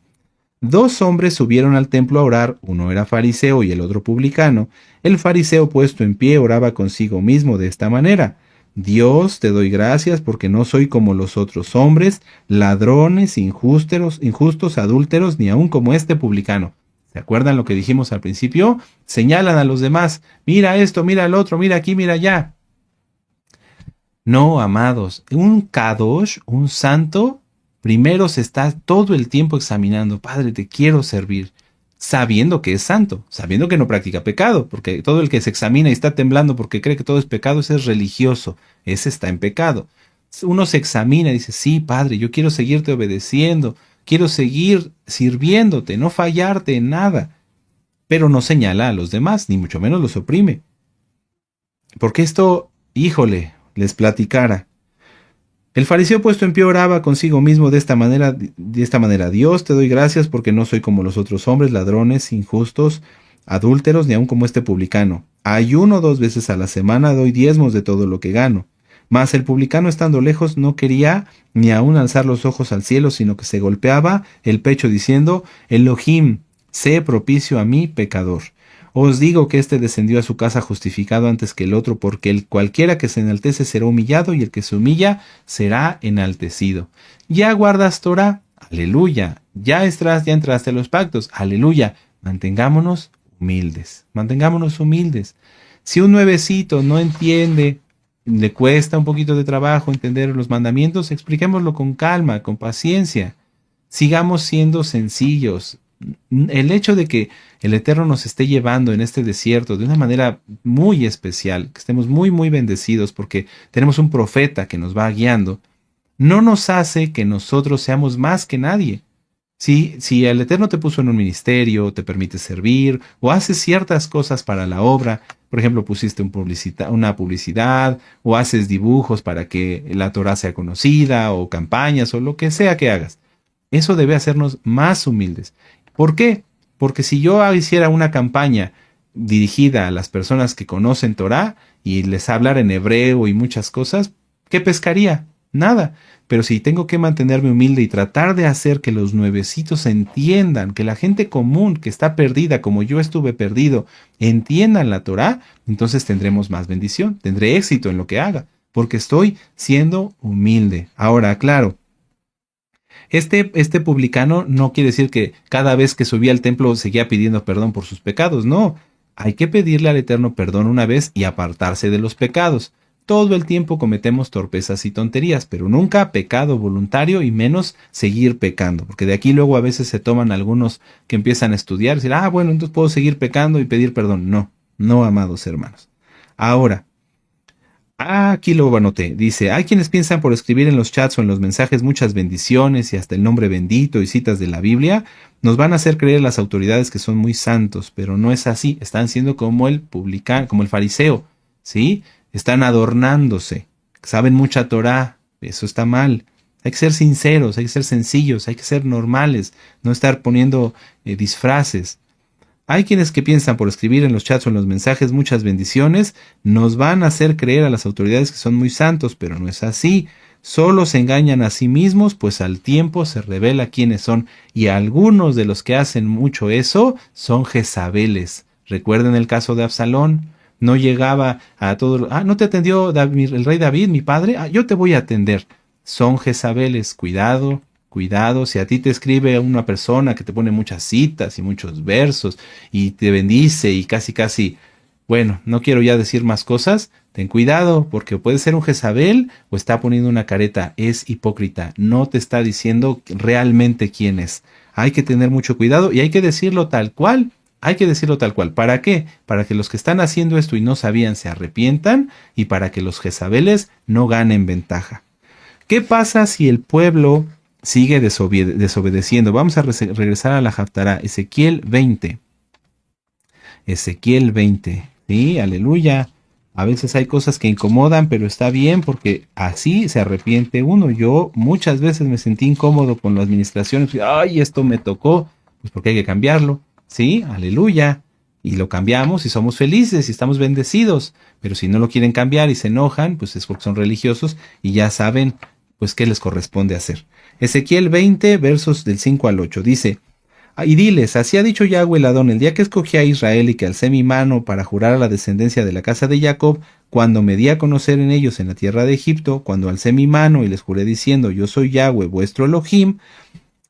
Dos hombres subieron al templo a orar, uno era fariseo y el otro publicano. El fariseo puesto en pie oraba consigo mismo de esta manera: Dios, te doy gracias porque no soy como los otros hombres, ladrones, injustos, adúlteros, ni aun como este publicano. ¿Se acuerdan lo que dijimos al principio? Señalan a los demás, mira esto, mira el otro, mira aquí, mira allá. No, amados, un kadosh, un santo, primero se está todo el tiempo examinando, Padre, te quiero servir, sabiendo que es santo, sabiendo que no practica pecado, porque todo el que se examina y está temblando porque cree que todo es pecado, ese es religioso, ese está en pecado. Uno se examina y dice, sí, Padre, yo quiero seguirte obedeciendo, quiero seguir sirviéndote, no fallarte en nada, pero no señala a los demás, ni mucho menos los oprime. Porque esto, híjole, les platicara. El fariseo puesto en pie oraba consigo mismo de esta manera: Dios, te doy gracias porque no soy como los otros hombres, ladrones, injustos, adúlteros, ni aun como este publicano. Ayuno 2 veces a la semana, doy diezmos de todo lo que gano. Mas el publicano, estando lejos, no quería ni aun alzar los ojos al cielo, sino que se golpeaba el pecho diciendo: Elohim, sé propicio a mí, pecador. Os digo que éste descendió a su casa justificado antes que el otro, porque el cualquiera que se enaltece será humillado, y el que se humilla será enaltecido. Ya guardas Torah, aleluya. Ya entraste a los pactos, aleluya. Mantengámonos humildes. Si un nuevecito no entiende, le cuesta un poquito de trabajo entender los mandamientos, expliquémoslo con calma, con paciencia. Sigamos siendo sencillos. El hecho de que el Eterno nos esté llevando en este desierto de una manera muy especial, que estemos muy muy bendecidos porque tenemos un profeta que nos va guiando, no nos hace que nosotros seamos más que nadie. Si el Eterno te puso en un ministerio, te permite servir o haces ciertas cosas para la obra, por ejemplo, pusiste una publicidad o haces dibujos para que la Torah sea conocida o campañas o lo que sea que hagas, eso debe hacernos más humildes. ¿Por qué? Porque si yo hiciera una campaña dirigida a las personas que conocen Torah y les hablara en hebreo y muchas cosas, ¿qué pescaría? Nada. Pero si tengo que mantenerme humilde y tratar de hacer que los nuevecitos entiendan, que la gente común que está perdida, como yo estuve perdido, entiendan la Torah, entonces tendremos más bendición, tendré éxito en lo que haga, porque estoy siendo humilde. Ahora, claro, este publicano no quiere decir que cada vez que subía al templo seguía pidiendo perdón por sus pecados, no. Hay que pedirle al Eterno perdón una vez y apartarse de los pecados. Todo el tiempo cometemos torpezas y tonterías, pero nunca pecado voluntario y menos seguir pecando, porque de aquí luego a veces se toman algunos que empiezan a estudiar y decir, bueno, entonces puedo seguir pecando y pedir perdón. No, amados hermanos. Ahora, Aquí lo anoté. Dice, hay quienes piensan por escribir en los chats o en los mensajes muchas bendiciones y hasta el nombre bendito y citas de la Biblia, nos van a hacer creer las autoridades que son muy santos, pero no es así. Están siendo como el publicano, como el fariseo, ¿sí? Están adornándose. Saben mucha Torá. Eso está mal. Hay que ser sinceros, hay que ser sencillos, hay que ser normales, no estar poniendo disfraces. Hay quienes que piensan por escribir en los chats o en los mensajes muchas bendiciones, nos van a hacer creer a las autoridades que son muy santos, pero no es así. Solo se engañan a sí mismos, pues al tiempo se revela quiénes son, y algunos de los que hacen mucho eso son Jezabeles. Recuerden el caso de Absalón. No llegaba a todo. ¿No te atendió el rey David, mi padre? Yo te voy a atender. Son Jezabeles. Cuidado. Cuidado, si a ti te escribe una persona que te pone muchas citas y muchos versos y te bendice y casi, bueno, no quiero ya decir más cosas, ten cuidado porque puede ser un Jezabel o está poniendo una careta, es hipócrita, no te está diciendo realmente quién es. Hay que tener mucho cuidado y hay que decirlo tal cual. Hay que decirlo tal cual. ¿Para qué? Para que los que están haciendo esto y no sabían se arrepientan y para que los Jezabeles no ganen ventaja. ¿Qué pasa si el pueblo sigue desobedeciendo? Vamos a regresar a la Haftará, Ezequiel 20. Ezequiel 20. Sí, aleluya. A veces hay cosas que incomodan, pero está bien porque así se arrepiente uno. Yo muchas veces me sentí incómodo con la administración. Ay, esto me tocó. Pues porque hay que cambiarlo. Sí, aleluya. Y lo cambiamos y somos felices y estamos bendecidos. Pero si no lo quieren cambiar y se enojan, pues es porque son religiosos y ya saben pues qué les corresponde hacer. Ezequiel 20, versos del 5 al 8, dice, y diles, así ha dicho Yahweh el Adón, el día que escogí a Israel y que alcé mi mano para jurar a la descendencia de la casa de Jacob, cuando me di a conocer en ellos en la tierra de Egipto, cuando alcé mi mano y les juré diciendo, yo soy Yahweh vuestro Elohim,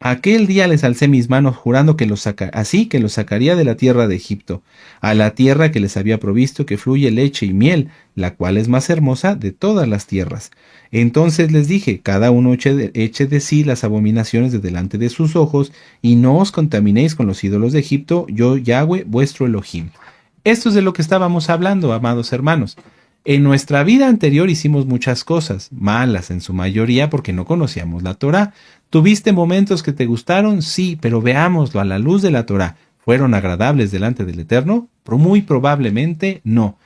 aquel día les alcé mis manos jurando que así que los sacaría de la tierra de Egipto, a la tierra que les había provisto que fluye leche y miel, la cual es más hermosa de todas las tierras. Entonces les dije, cada uno eche de sí las abominaciones de delante de sus ojos, y no os contaminéis con los ídolos de Egipto, yo Yahweh vuestro Elohim. Esto es de lo que estábamos hablando, amados hermanos. En nuestra vida anterior hicimos muchas cosas, malas en su mayoría porque no conocíamos la Torá. ¿Tuviste momentos que te gustaron? Sí, pero veámoslo a la luz de la Torá. ¿Fueron agradables delante del Eterno? Muy probablemente no.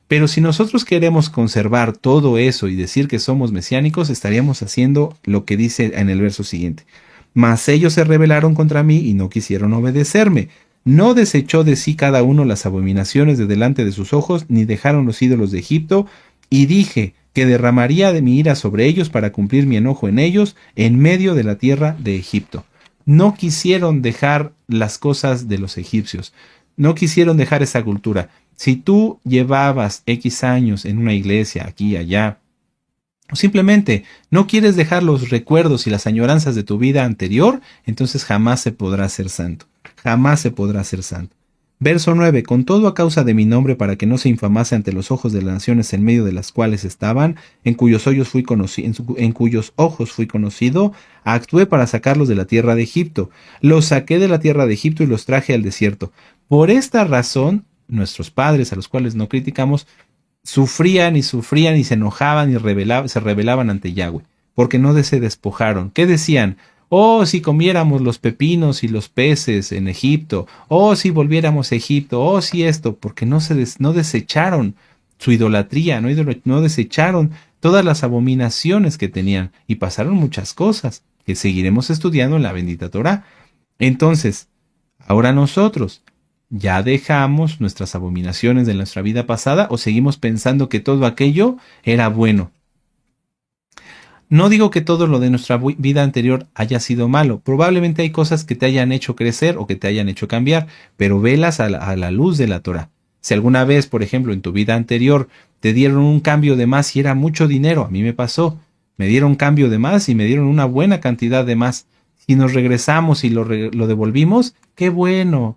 Pero si nosotros queremos conservar todo eso y decir que somos mesiánicos, estaríamos haciendo lo que dice en el verso siguiente. Mas ellos se rebelaron contra mí y no quisieron obedecerme. No desechó de sí cada uno las abominaciones de delante de sus ojos, ni dejaron los ídolos de Egipto, y dije que derramaría de mi ira sobre ellos para cumplir mi enojo en ellos, en medio de la tierra de Egipto. No quisieron dejar las cosas de los egipcios, no quisieron dejar esa cultura. Si tú llevabas X años en una iglesia, aquí y allá, o simplemente no quieres dejar los recuerdos y las añoranzas de tu vida anterior, entonces jamás se podrá ser santo. Jamás se podrá ser santo. Verso 9. Con todo a causa de mi nombre, para que no se infamase ante los ojos de las naciones en medio de las cuales estaban, en cuyos ojos fui conocido, actué para sacarlos de la tierra de Egipto. Los saqué de la tierra de Egipto y los traje al desierto. Por esta razón, nuestros padres, a los cuales no criticamos, sufrían y se enojaban y se rebelaban ante Yahweh, porque no se despojaron. ¿Qué decían? Oh, si comiéramos los pepinos y los peces en Egipto, oh, si volviéramos a Egipto, oh, si esto, porque no desecharon su idolatría, no desecharon todas las abominaciones que tenían, y pasaron muchas cosas que seguiremos estudiando en la bendita Torá. Entonces, ahora nosotros, ¿ya dejamos nuestras abominaciones de nuestra vida pasada o seguimos pensando que todo aquello era bueno? No digo que todo lo de nuestra vida anterior haya sido malo. Probablemente hay cosas que te hayan hecho crecer o que te hayan hecho cambiar, pero velas a la luz de la Torá. Si alguna vez, por ejemplo, en tu vida anterior te dieron un cambio de más y era mucho dinero, a mí me pasó. Me dieron cambio de más y me dieron una buena cantidad de más. Si nos regresamos y lo devolvimos, qué bueno,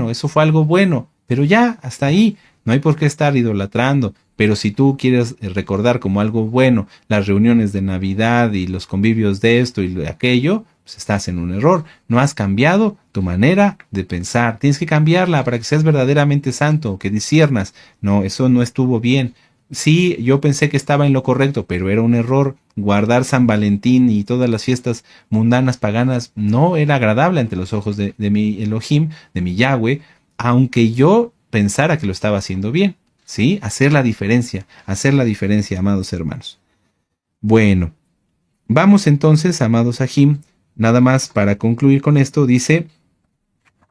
eso fue algo bueno. Pero ya, hasta ahí, no hay por qué estar idolatrando. Pero si tú quieres recordar como algo bueno las reuniones de Navidad y los convivios de esto y de aquello, pues estás en un error. No has cambiado tu manera de pensar. Tienes que cambiarla para que seas verdaderamente santo, que disciernas. No, eso no estuvo bien. Sí, yo pensé que estaba en lo correcto, pero era un error. Guardar San Valentín y todas las fiestas mundanas paganas no era agradable ante los ojos de mi Elohim, de mi Yahweh, aunque yo pensara que lo estaba haciendo bien. ¿Sí? Hacer la diferencia, amados hermanos. Bueno, vamos entonces, amados Ajim, nada más para concluir con esto, dice,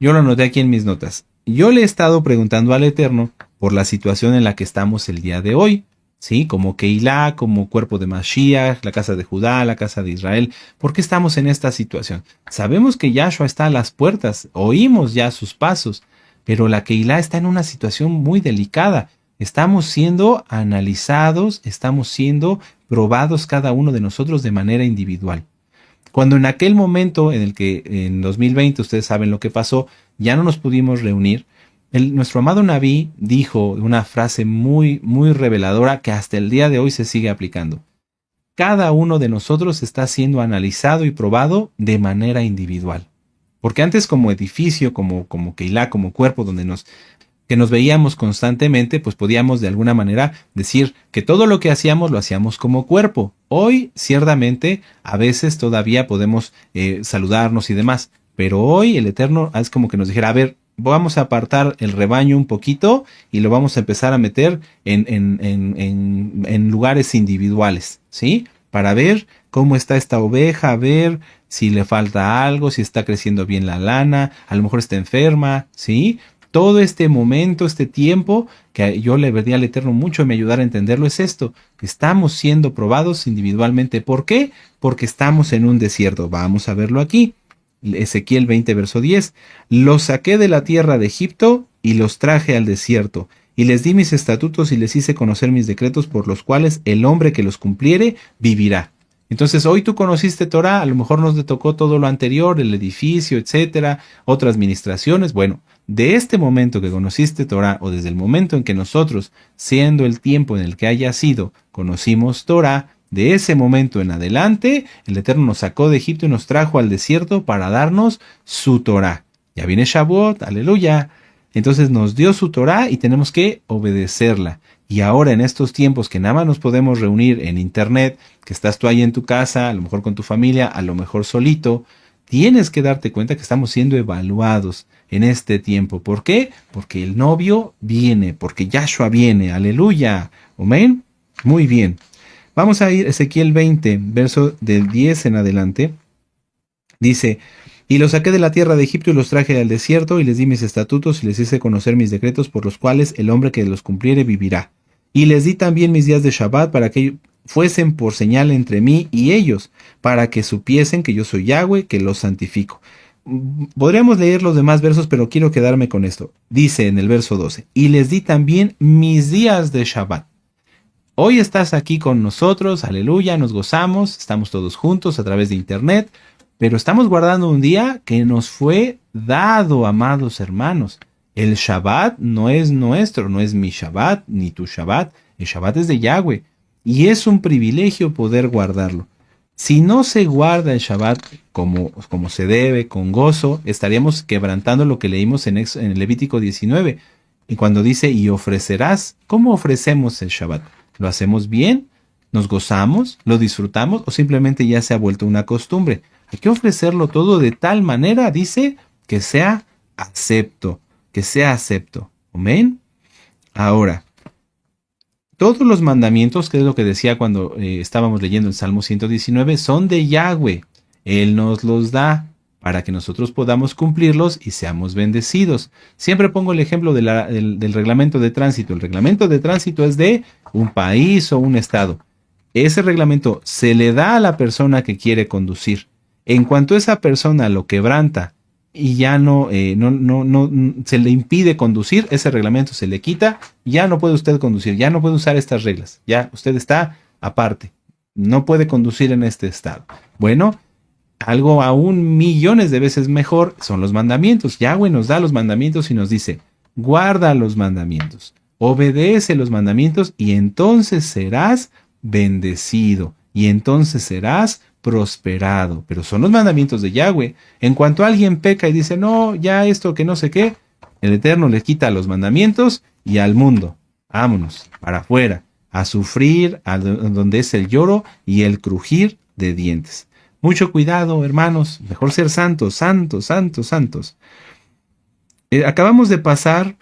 yo lo anoté aquí en mis notas. Yo le he estado preguntando al Eterno por la situación en la que estamos el día de hoy, ¿sí? Como Keilah, como cuerpo de Mashiach, la casa de Judá, la casa de Israel. ¿Por qué estamos en esta situación? Sabemos que Yahshua está a las puertas, oímos ya sus pasos, pero la Keilah está en una situación muy delicada. Estamos siendo analizados, estamos siendo probados cada uno de nosotros de manera individual. Cuando en aquel momento en el que en 2020 ustedes saben lo que pasó, ya no nos pudimos reunir, nuestro amado Naví dijo una frase muy, muy reveladora que hasta el día de hoy se sigue aplicando. Cada uno de nosotros está siendo analizado y probado de manera individual. Porque antes como edificio, como Keilah, como cuerpo donde que nos veíamos constantemente, pues podíamos de alguna manera decir que todo lo que hacíamos lo hacíamos como cuerpo. Hoy, ciertamente, a veces todavía podemos saludarnos y demás, pero hoy el Eterno es como que nos dijera, a ver, vamos a apartar el rebaño un poquito y lo vamos a empezar a meter en lugares individuales, ¿sí? Para ver cómo está esta oveja, a ver si le falta algo, si está creciendo bien la lana, a lo mejor está enferma, ¿sí? Todo este momento, este tiempo, que yo le pedí al Eterno mucho me ayudar a entenderlo, es esto. Estamos siendo probados individualmente. ¿Por qué? Porque estamos en un desierto. Vamos a verlo aquí. Ezequiel 20, verso 10. Los saqué de la tierra de Egipto y los traje al desierto. Y les di mis estatutos y les hice conocer mis decretos por los cuales el hombre que los cumpliere vivirá. Entonces, hoy tú conociste Torah, a lo mejor nos le tocó todo lo anterior, el edificio, etcétera, otras administraciones. Bueno, de este momento que conociste Torah, o desde el momento en que nosotros, siendo el tiempo en el que haya sido, conocimos Torah, de ese momento en adelante, el Eterno nos sacó de Egipto y nos trajo al desierto para darnos su Torah. Ya viene Shavuot, aleluya. Entonces nos dio su Torah y tenemos que obedecerla. Y ahora en estos tiempos que nada más nos podemos reunir en internet, que estás tú ahí en tu casa, a lo mejor con tu familia, a lo mejor solito, tienes que darte cuenta que estamos siendo evaluados en este tiempo. ¿Por qué? Porque el novio viene, porque Yahshua viene, aleluya, amén. Muy bien. Vamos a ir a Ezequiel 20, verso del 10 en adelante. Dice, y los saqué de la tierra de Egipto y los traje al desierto y les di mis estatutos y les hice conocer mis decretos por los cuales el hombre que los cumpliere vivirá. Y les di también mis días de Shabbat para que fuesen por señal entre mí y ellos, para que supiesen que yo soy Yahweh, que los santifico. Podríamos leer los demás versos, pero quiero quedarme con esto. Dice en el verso 12, y les di también mis días de Shabbat. Hoy estás aquí con nosotros, aleluya, nos gozamos, estamos todos juntos a través de internet, pero estamos guardando un día que nos fue dado, amados hermanos. El Shabbat no es nuestro, no es mi Shabbat ni tu Shabbat, el Shabbat es de Yahweh y es un privilegio poder guardarlo. Si no se guarda el Shabbat como se debe, con gozo, estaríamos quebrantando lo que leímos en el Levítico 19. Y cuando dice, y ofrecerás, ¿cómo ofrecemos el Shabbat? ¿Lo hacemos bien? ¿Nos gozamos? ¿Lo disfrutamos? ¿O simplemente ya se ha vuelto una costumbre? Hay que ofrecerlo todo de tal manera, dice, que sea acepto. Que sea acepto. ¿Amén? Ahora, todos los mandamientos, que es lo que decía cuando estábamos leyendo el Salmo 119, son de Yahweh. Él nos los da para que nosotros podamos cumplirlos y seamos bendecidos. Siempre pongo el ejemplo del reglamento de tránsito. El reglamento de tránsito es de un país o un estado. Ese reglamento se le da a la persona que quiere conducir. En cuanto esa persona lo quebranta y ya no se le impide conducir, ese reglamento se le quita, ya no puede usted conducir, ya no puede usar estas reglas, ya usted está aparte, no puede conducir en este estado. Bueno, algo aún millones de veces mejor son los mandamientos. Yahweh nos da los mandamientos y nos dice, guarda los mandamientos, obedece los mandamientos y entonces serás bendecido y entonces serás prosperado. Pero son los mandamientos de Yahweh. En cuanto alguien peca y dice, no, ya esto que no sé qué, el Eterno le quita los mandamientos y al mundo. Vámonos, para afuera. a sufrir, donde es el lloro y el crujir de dientes. Mucho cuidado, hermanos, mejor ser santos, santos, santos, santos. Acabamos de pasar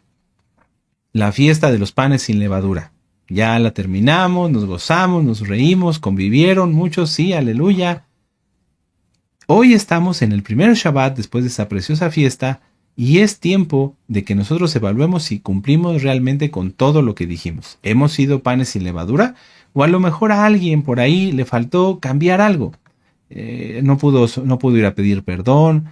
la fiesta de los panes sin levadura. Ya la terminamos, nos gozamos, nos reímos, convivieron muchos, sí, aleluya. Hoy estamos en el primer Shabbat después de esa preciosa fiesta y es tiempo de que nosotros evaluemos si cumplimos realmente con todo lo que dijimos. ¿Hemos sido panes sin levadura? O a lo mejor a alguien por ahí le faltó cambiar algo. No pudo ir a pedir perdón,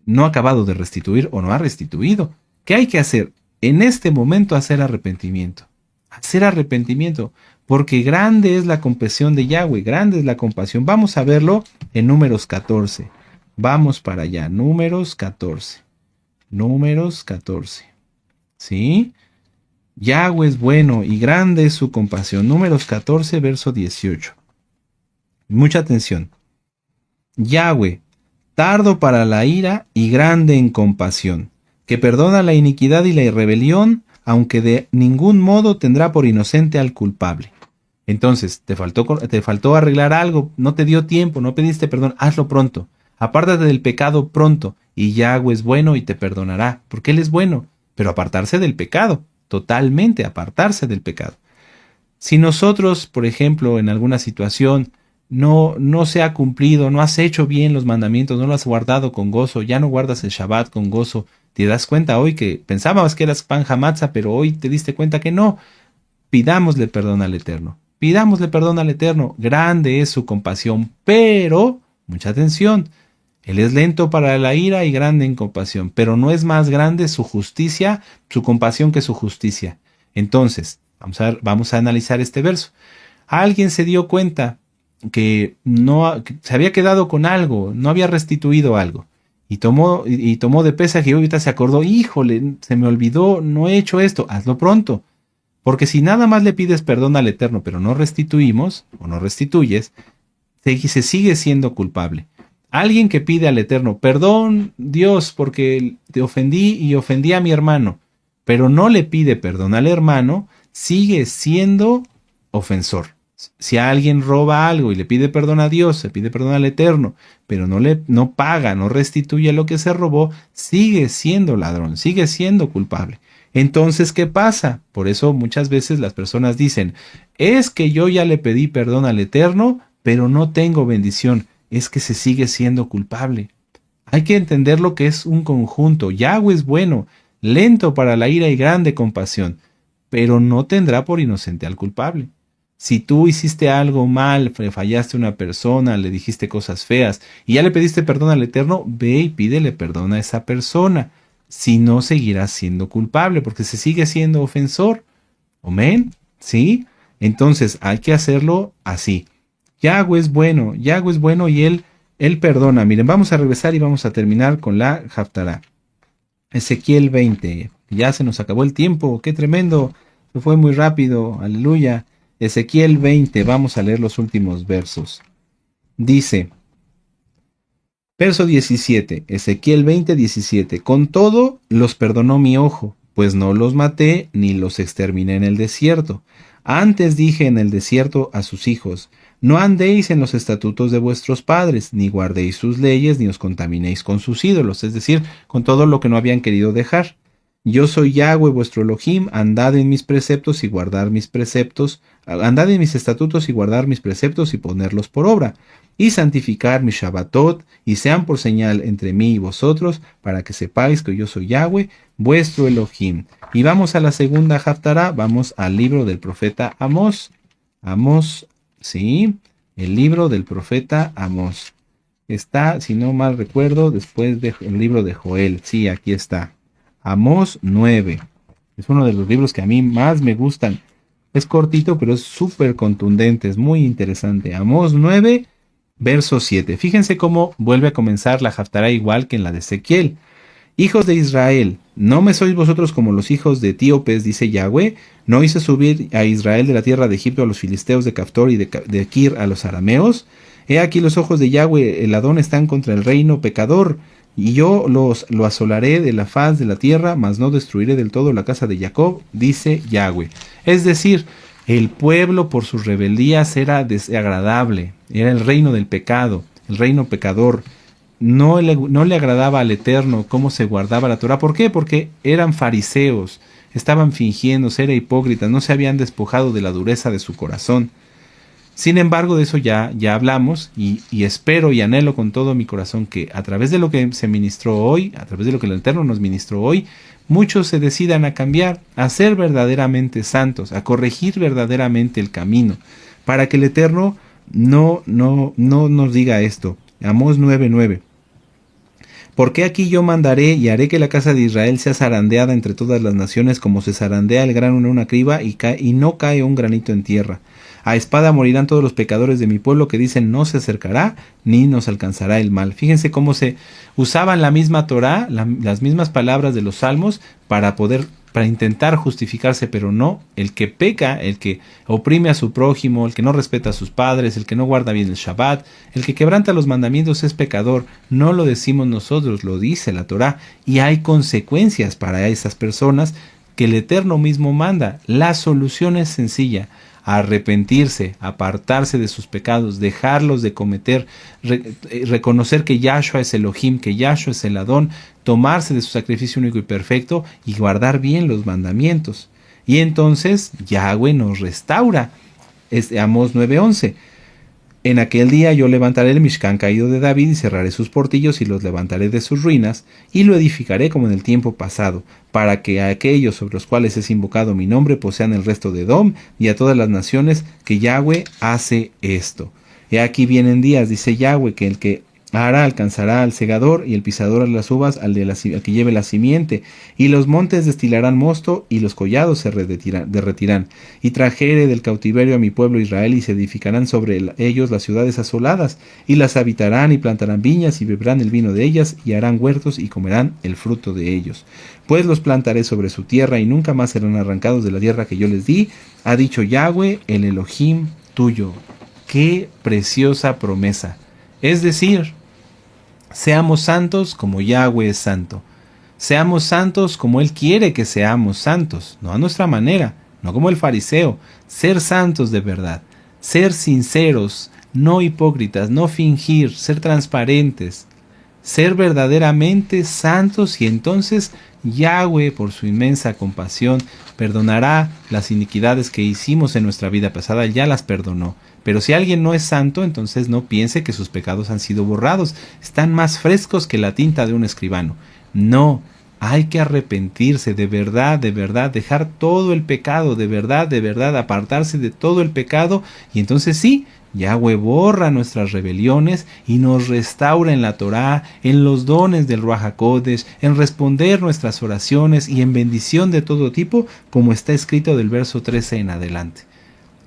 no ha acabado de restituir o no ha restituido. ¿Qué hay que hacer? En este momento hacer arrepentimiento. Hacer arrepentimiento, porque grande es la compasión de Yahweh, grande es la compasión. Vamos a verlo en Números 14. Vamos para allá, Números 14. Números 14. ¿Sí? Yahweh es bueno y grande es su compasión. Números 14, verso 18. Mucha atención. Yahweh, tardo para la ira y grande en compasión, que perdona la iniquidad y la rebelión, aunque de ningún modo tendrá por inocente al culpable. Entonces, te faltó arreglar algo, no te dio tiempo, no pediste perdón, hazlo pronto. Apártate del pecado pronto, y Yahweh es bueno y te perdonará, porque Él es bueno, pero apartarse del pecado, totalmente apartarse del pecado. Si nosotros, por ejemplo, en alguna situación no se ha cumplido, no has hecho bien los mandamientos, no lo has guardado con gozo, ya no guardas el Shabbat con gozo, te das cuenta hoy que pensabas que eras pan hamatza, pero hoy te diste cuenta que no. Pidámosle perdón al Eterno. Pidámosle perdón al Eterno. Grande es su compasión, pero, mucha atención, Él es lento para la ira y grande en compasión, pero no es más grande su justicia, su compasión que su justicia. Entonces, vamos a analizar este verso. Alguien se dio cuenta que que se había quedado con algo, no había restituido algo. Y tomó de pesaje y ahorita se acordó, híjole, se me olvidó, no he hecho esto, hazlo pronto. Porque si nada más le pides perdón al Eterno, pero no restituimos, o no restituyes, se sigue siendo culpable. Alguien que pide al Eterno, perdón Dios, porque te ofendí y ofendí a mi hermano, pero no le pide perdón al hermano, sigue siendo ofensor. Si alguien roba algo y le pide perdón a Dios, le pide perdón al Eterno, pero no paga, no restituye lo que se robó, sigue siendo ladrón, sigue siendo culpable. Entonces, ¿qué pasa? Por eso muchas veces las personas dicen, es que yo ya le pedí perdón al Eterno, pero no tengo bendición. Es que se sigue siendo culpable. Hay que entender lo que es un conjunto. Yahweh es bueno, lento para la ira y grande compasión, pero no tendrá por inocente al culpable. Si tú hiciste algo mal, fallaste a una persona, le dijiste cosas feas y ya le pediste perdón al Eterno, ve y pídele perdón a esa persona. Si no, seguirás siendo culpable porque se sigue siendo ofensor. ¿Amén? ¿Sí? Entonces hay que hacerlo así. Yahweh es bueno y Él perdona. Miren, vamos a regresar y vamos a terminar con la Haftará. Ezequiel 20. Ya se nos acabó el tiempo. ¡Qué tremendo! Se fue muy rápido. Aleluya. Ezequiel 20, vamos a leer los últimos versos. Dice, verso 17, Ezequiel 20, 17, con todo los perdonó mi ojo, pues no los maté ni los exterminé en el desierto. Antes dije en el desierto a sus hijos, no andéis en los estatutos de vuestros padres, ni guardéis sus leyes, ni os contaminéis con sus ídolos, es decir, con todo lo que no habían querido dejar. Yo soy Yahweh vuestro Elohim, andad en mis preceptos y guardar mis preceptos, andad en mis estatutos y guardar mis preceptos y ponerlos por obra, y santificar mis Shabbatot, y sean por señal entre mí y vosotros, para que sepáis que yo soy Yahweh vuestro Elohim. Y vamos a la segunda Haftará, vamos al libro del profeta Amós. Amós, sí, el libro del profeta Amós. Está, si no mal recuerdo, después del libro de Joel. Sí, aquí está. Amós 9. Es uno de los libros que a mí más me gustan. Es cortito, pero es súper contundente, es muy interesante. Amós 9, verso 7. Fíjense cómo vuelve a comenzar la Haftará igual que en la de Ezequiel. Hijos de Israel, ¿no me sois vosotros como los hijos de etíopes, dice Yahweh? ¿No hice subir a Israel de la tierra de Egipto a los filisteos de Caftor y de Kir a los arameos? He aquí los ojos de Yahweh, el Adón, están contra el reino pecador, y yo lo asolaré de la faz de la tierra, mas no destruiré del todo la casa de Jacob, dice Yahweh. Es decir, El pueblo por sus rebeldías era desagradable, era el reino del pecado, el reino pecador. No le agradaba al Eterno cómo se guardaba la Torah. ¿Por qué? Porque eran fariseos, estaban fingiendo, eran hipócritas, no se habían despojado de la dureza de su corazón. Sin embargo, de eso ya hablamos y espero y anhelo con todo mi corazón que a través de lo que se ministró hoy, a través de lo que el Eterno nos ministró hoy, muchos se decidan a cambiar, a ser verdaderamente santos, a corregir verdaderamente el camino, para que el Eterno no nos diga esto. Amós 9:9. Porque aquí yo mandaré y haré que la casa de Israel sea zarandeada entre todas las naciones, como se zarandea el grano en una criba y no cae un granito en tierra. A espada morirán todos los pecadores de mi pueblo que dicen no se acercará ni nos alcanzará el mal. Fíjense cómo se usaban la misma Torá, las mismas palabras de los salmos para intentar justificarse, pero no. El que peca, el que oprime a su prójimo, el que no respeta a sus padres, el que no guarda bien el Shabbat, el que quebranta los mandamientos es pecador. No lo decimos nosotros, lo dice la Torá, y hay consecuencias para esas personas que el Eterno mismo manda. La solución es sencilla: arrepentirse, apartarse de sus pecados, dejarlos de cometer, reconocer que Yahshua es Elohim, que Yahshua es el Adón, tomarse de su sacrificio único y perfecto y guardar bien los mandamientos. Y entonces Yahweh nos restaura. Es Amós 9:11. En aquel día yo levantaré el Mishkan caído de David y cerraré sus portillos y los levantaré de sus ruinas y lo edificaré como en el tiempo pasado, para que a aquellos sobre los cuales es invocado mi nombre posean el resto de Edom y a todas las naciones que Yahweh hace esto. Y aquí vienen días, dice Yahweh, que el que hará alcanzará al segador y el pisador a las uvas al que lleve la simiente, y los montes destilarán mosto y los collados se derretirán, y trajere del cautiverio a mi pueblo Israel y se edificarán sobre ellos las ciudades asoladas, y las habitarán y plantarán viñas y beberán el vino de ellas y harán huertos y comerán el fruto de ellos. Pues los plantaré sobre su tierra y nunca más serán arrancados de la tierra que yo les di, ha dicho Yahweh, el Elohim tuyo. ¡Qué preciosa promesa! Es decir, seamos santos como Yahweh es santo. Seamos santos como Él quiere que seamos santos, no a nuestra manera, no como el fariseo. Ser santos de verdad, ser sinceros, no hipócritas, no fingir, ser transparentes, ser verdaderamente santos, y entonces Yahweh, por su inmensa compasión, perdonará las iniquidades que hicimos en nuestra vida pasada. Él ya las perdonó. Pero si alguien no es santo, entonces no piense que sus pecados han sido borrados. Están más frescos que la tinta de un escribano. No, hay que arrepentirse de verdad, dejar todo el pecado, de verdad, apartarse de todo el pecado. Y entonces sí, Yahweh borra nuestras rebeliones y nos restaura en la Torá, en los dones del Ruach HaKodesh, en responder nuestras oraciones y en bendición de todo tipo, como está escrito del verso 13 en adelante.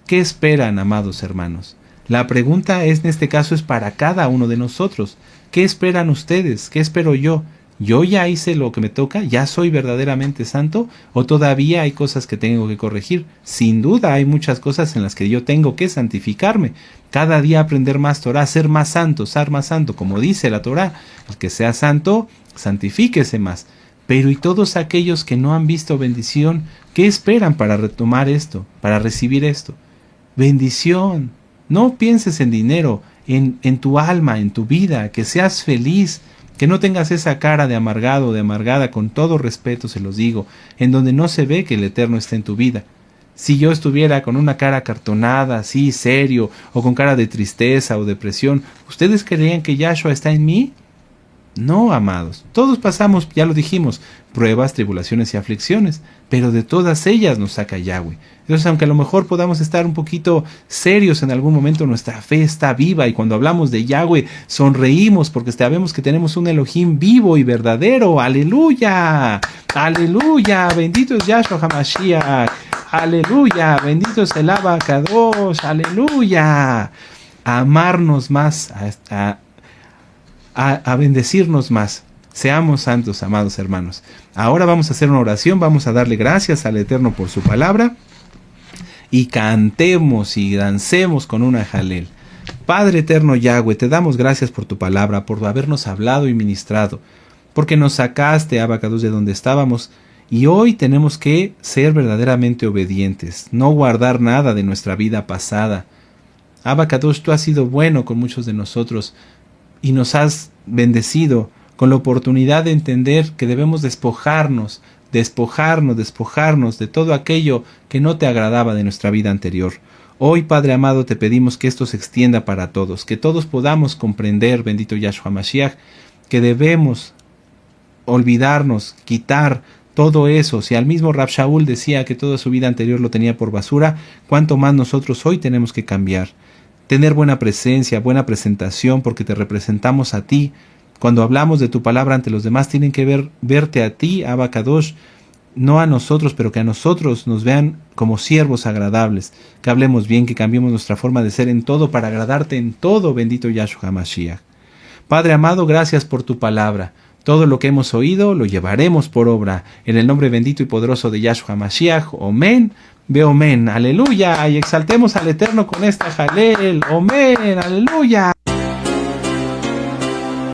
¿Qué esperan, amados hermanos? La pregunta en este caso es para cada uno de nosotros. ¿Qué esperan ustedes? ¿Qué espero yo? ¿Yo ya hice lo que me toca? ¿Ya soy verdaderamente santo? ¿O todavía hay cosas que tengo que corregir? Sin duda hay muchas cosas en las que yo tengo que santificarme. Cada día aprender más Torah, ser más santo, como dice la Torah. El que sea santo, santifíquese más. Pero ¿y todos aquellos que no han visto bendición? ¿Qué esperan para retomar esto, para recibir esto? Bendición. No pienses en dinero, en tu alma, en tu vida, que seas feliz, que no tengas esa cara de amargado o de amargada, con todo respeto se los digo, en donde no se ve que el Eterno está en tu vida. Si yo estuviera con una cara acartonada, así, serio, o con cara de tristeza o depresión, ¿ustedes creerían que Yahshua está en mí? No, amados, todos pasamos, ya lo dijimos, pruebas, tribulaciones y aflicciones, pero de todas ellas nos saca Yahweh. Entonces, aunque a lo mejor podamos estar un poquito serios en algún momento, nuestra fe está viva, y cuando hablamos de Yahweh sonreímos porque sabemos que tenemos un Elohim vivo y verdadero. ¡Aleluya! ¡Aleluya! Bendito es Yahshua HaMashiach. ¡Aleluya! Bendito es el Abba Kadosh. ¡Aleluya! A amarnos más, a bendecirnos más. Seamos santos, amados hermanos. Ahora vamos a hacer una oración, vamos a darle gracias al Eterno por su palabra, y cantemos y dancemos con una jalel. Padre eterno Yahweh, te damos gracias por tu palabra, por habernos hablado y ministrado, porque nos sacaste, Abacados, de donde estábamos, Y hoy tenemos que ser verdaderamente obedientes, no guardar nada de nuestra vida pasada. Abba Kadosh, tú has sido bueno con muchos de nosotros y nos has bendecido con la oportunidad de entender que debemos despojarnos de todo aquello que no te agradaba de nuestra vida anterior. Hoy, Padre amado, te pedimos que esto se extienda para todos, que todos podamos comprender, bendito Yahshua Mashiach, que debemos olvidarnos, quitar todo eso. Si al mismo Rab Shaul decía que toda su vida anterior lo tenía por basura, ¿cuánto más nosotros hoy tenemos que cambiar? Tener buena presencia, buena presentación, porque te representamos a ti. Cuando hablamos de tu palabra ante los demás, tienen que verte a ti, Abba Kadosh, no a nosotros, pero que a nosotros nos vean como siervos agradables, que hablemos bien, que cambiemos nuestra forma de ser en todo para agradarte en todo, bendito Yahshua Mashiach. Padre amado, gracias por tu palabra. Todo lo que hemos oído lo llevaremos por obra. En el nombre bendito y poderoso de Yahshua Mashiach. Omen, Beomen. Aleluya. Y exaltemos al Eterno con esta Jalel. Omen. Aleluya.